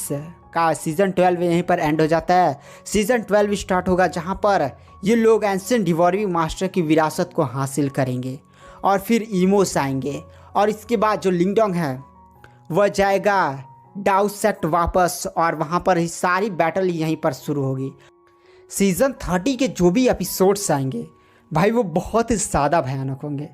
का सीज़न 12 यहीं पर एंड हो जाता है। सीज़न 12 स्टार्ट होगा जहाँ पर ये लोग एंशिएंट डिवॉरिंग मास्टर की विरासत को हासिल करेंगे और फिर इमोस आएंगे। और इसके बाद जो लिंगडोंग है वह जाएगा डाउ सेक्ट वापस और वहाँ पर ही सारी बैटल यहीं पर शुरू होगी। सीज़न 30 के जो भी एपिसोड्स आएंगे भाई वो बहुत ही ज़्यादा भयानक होंगे,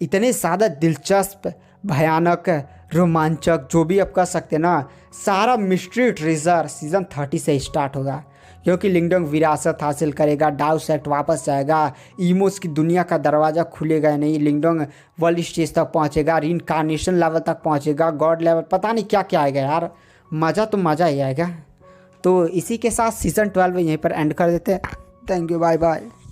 इतने ज़्यादा दिलचस्प, भयानक, रोमांचक, जो भी आप कह सकते हैं ना। सारा मिस्ट्री ट्रेजर सीज़न 30 से स्टार्ट होगा, क्योंकि लिंगडोंग विरासत हासिल करेगा, डाउ सेक्ट वापस जाएगा, इमोस की दुनिया का दरवाज़ा खुलेगा नहीं, लिंगडोंग वर्ल्ड स्टेज तक पहुंचेगा, रीइंकार्नेशन लेवल तक पहुंचेगा, गॉड लेवल, पता नहीं क्या क्या आएगा यार। मज़ा तो मज़ा ही आएगा। तो इसी के साथ सीज़न 12 यहीं पर एंड कर देते हैं। Thank you, bye bye.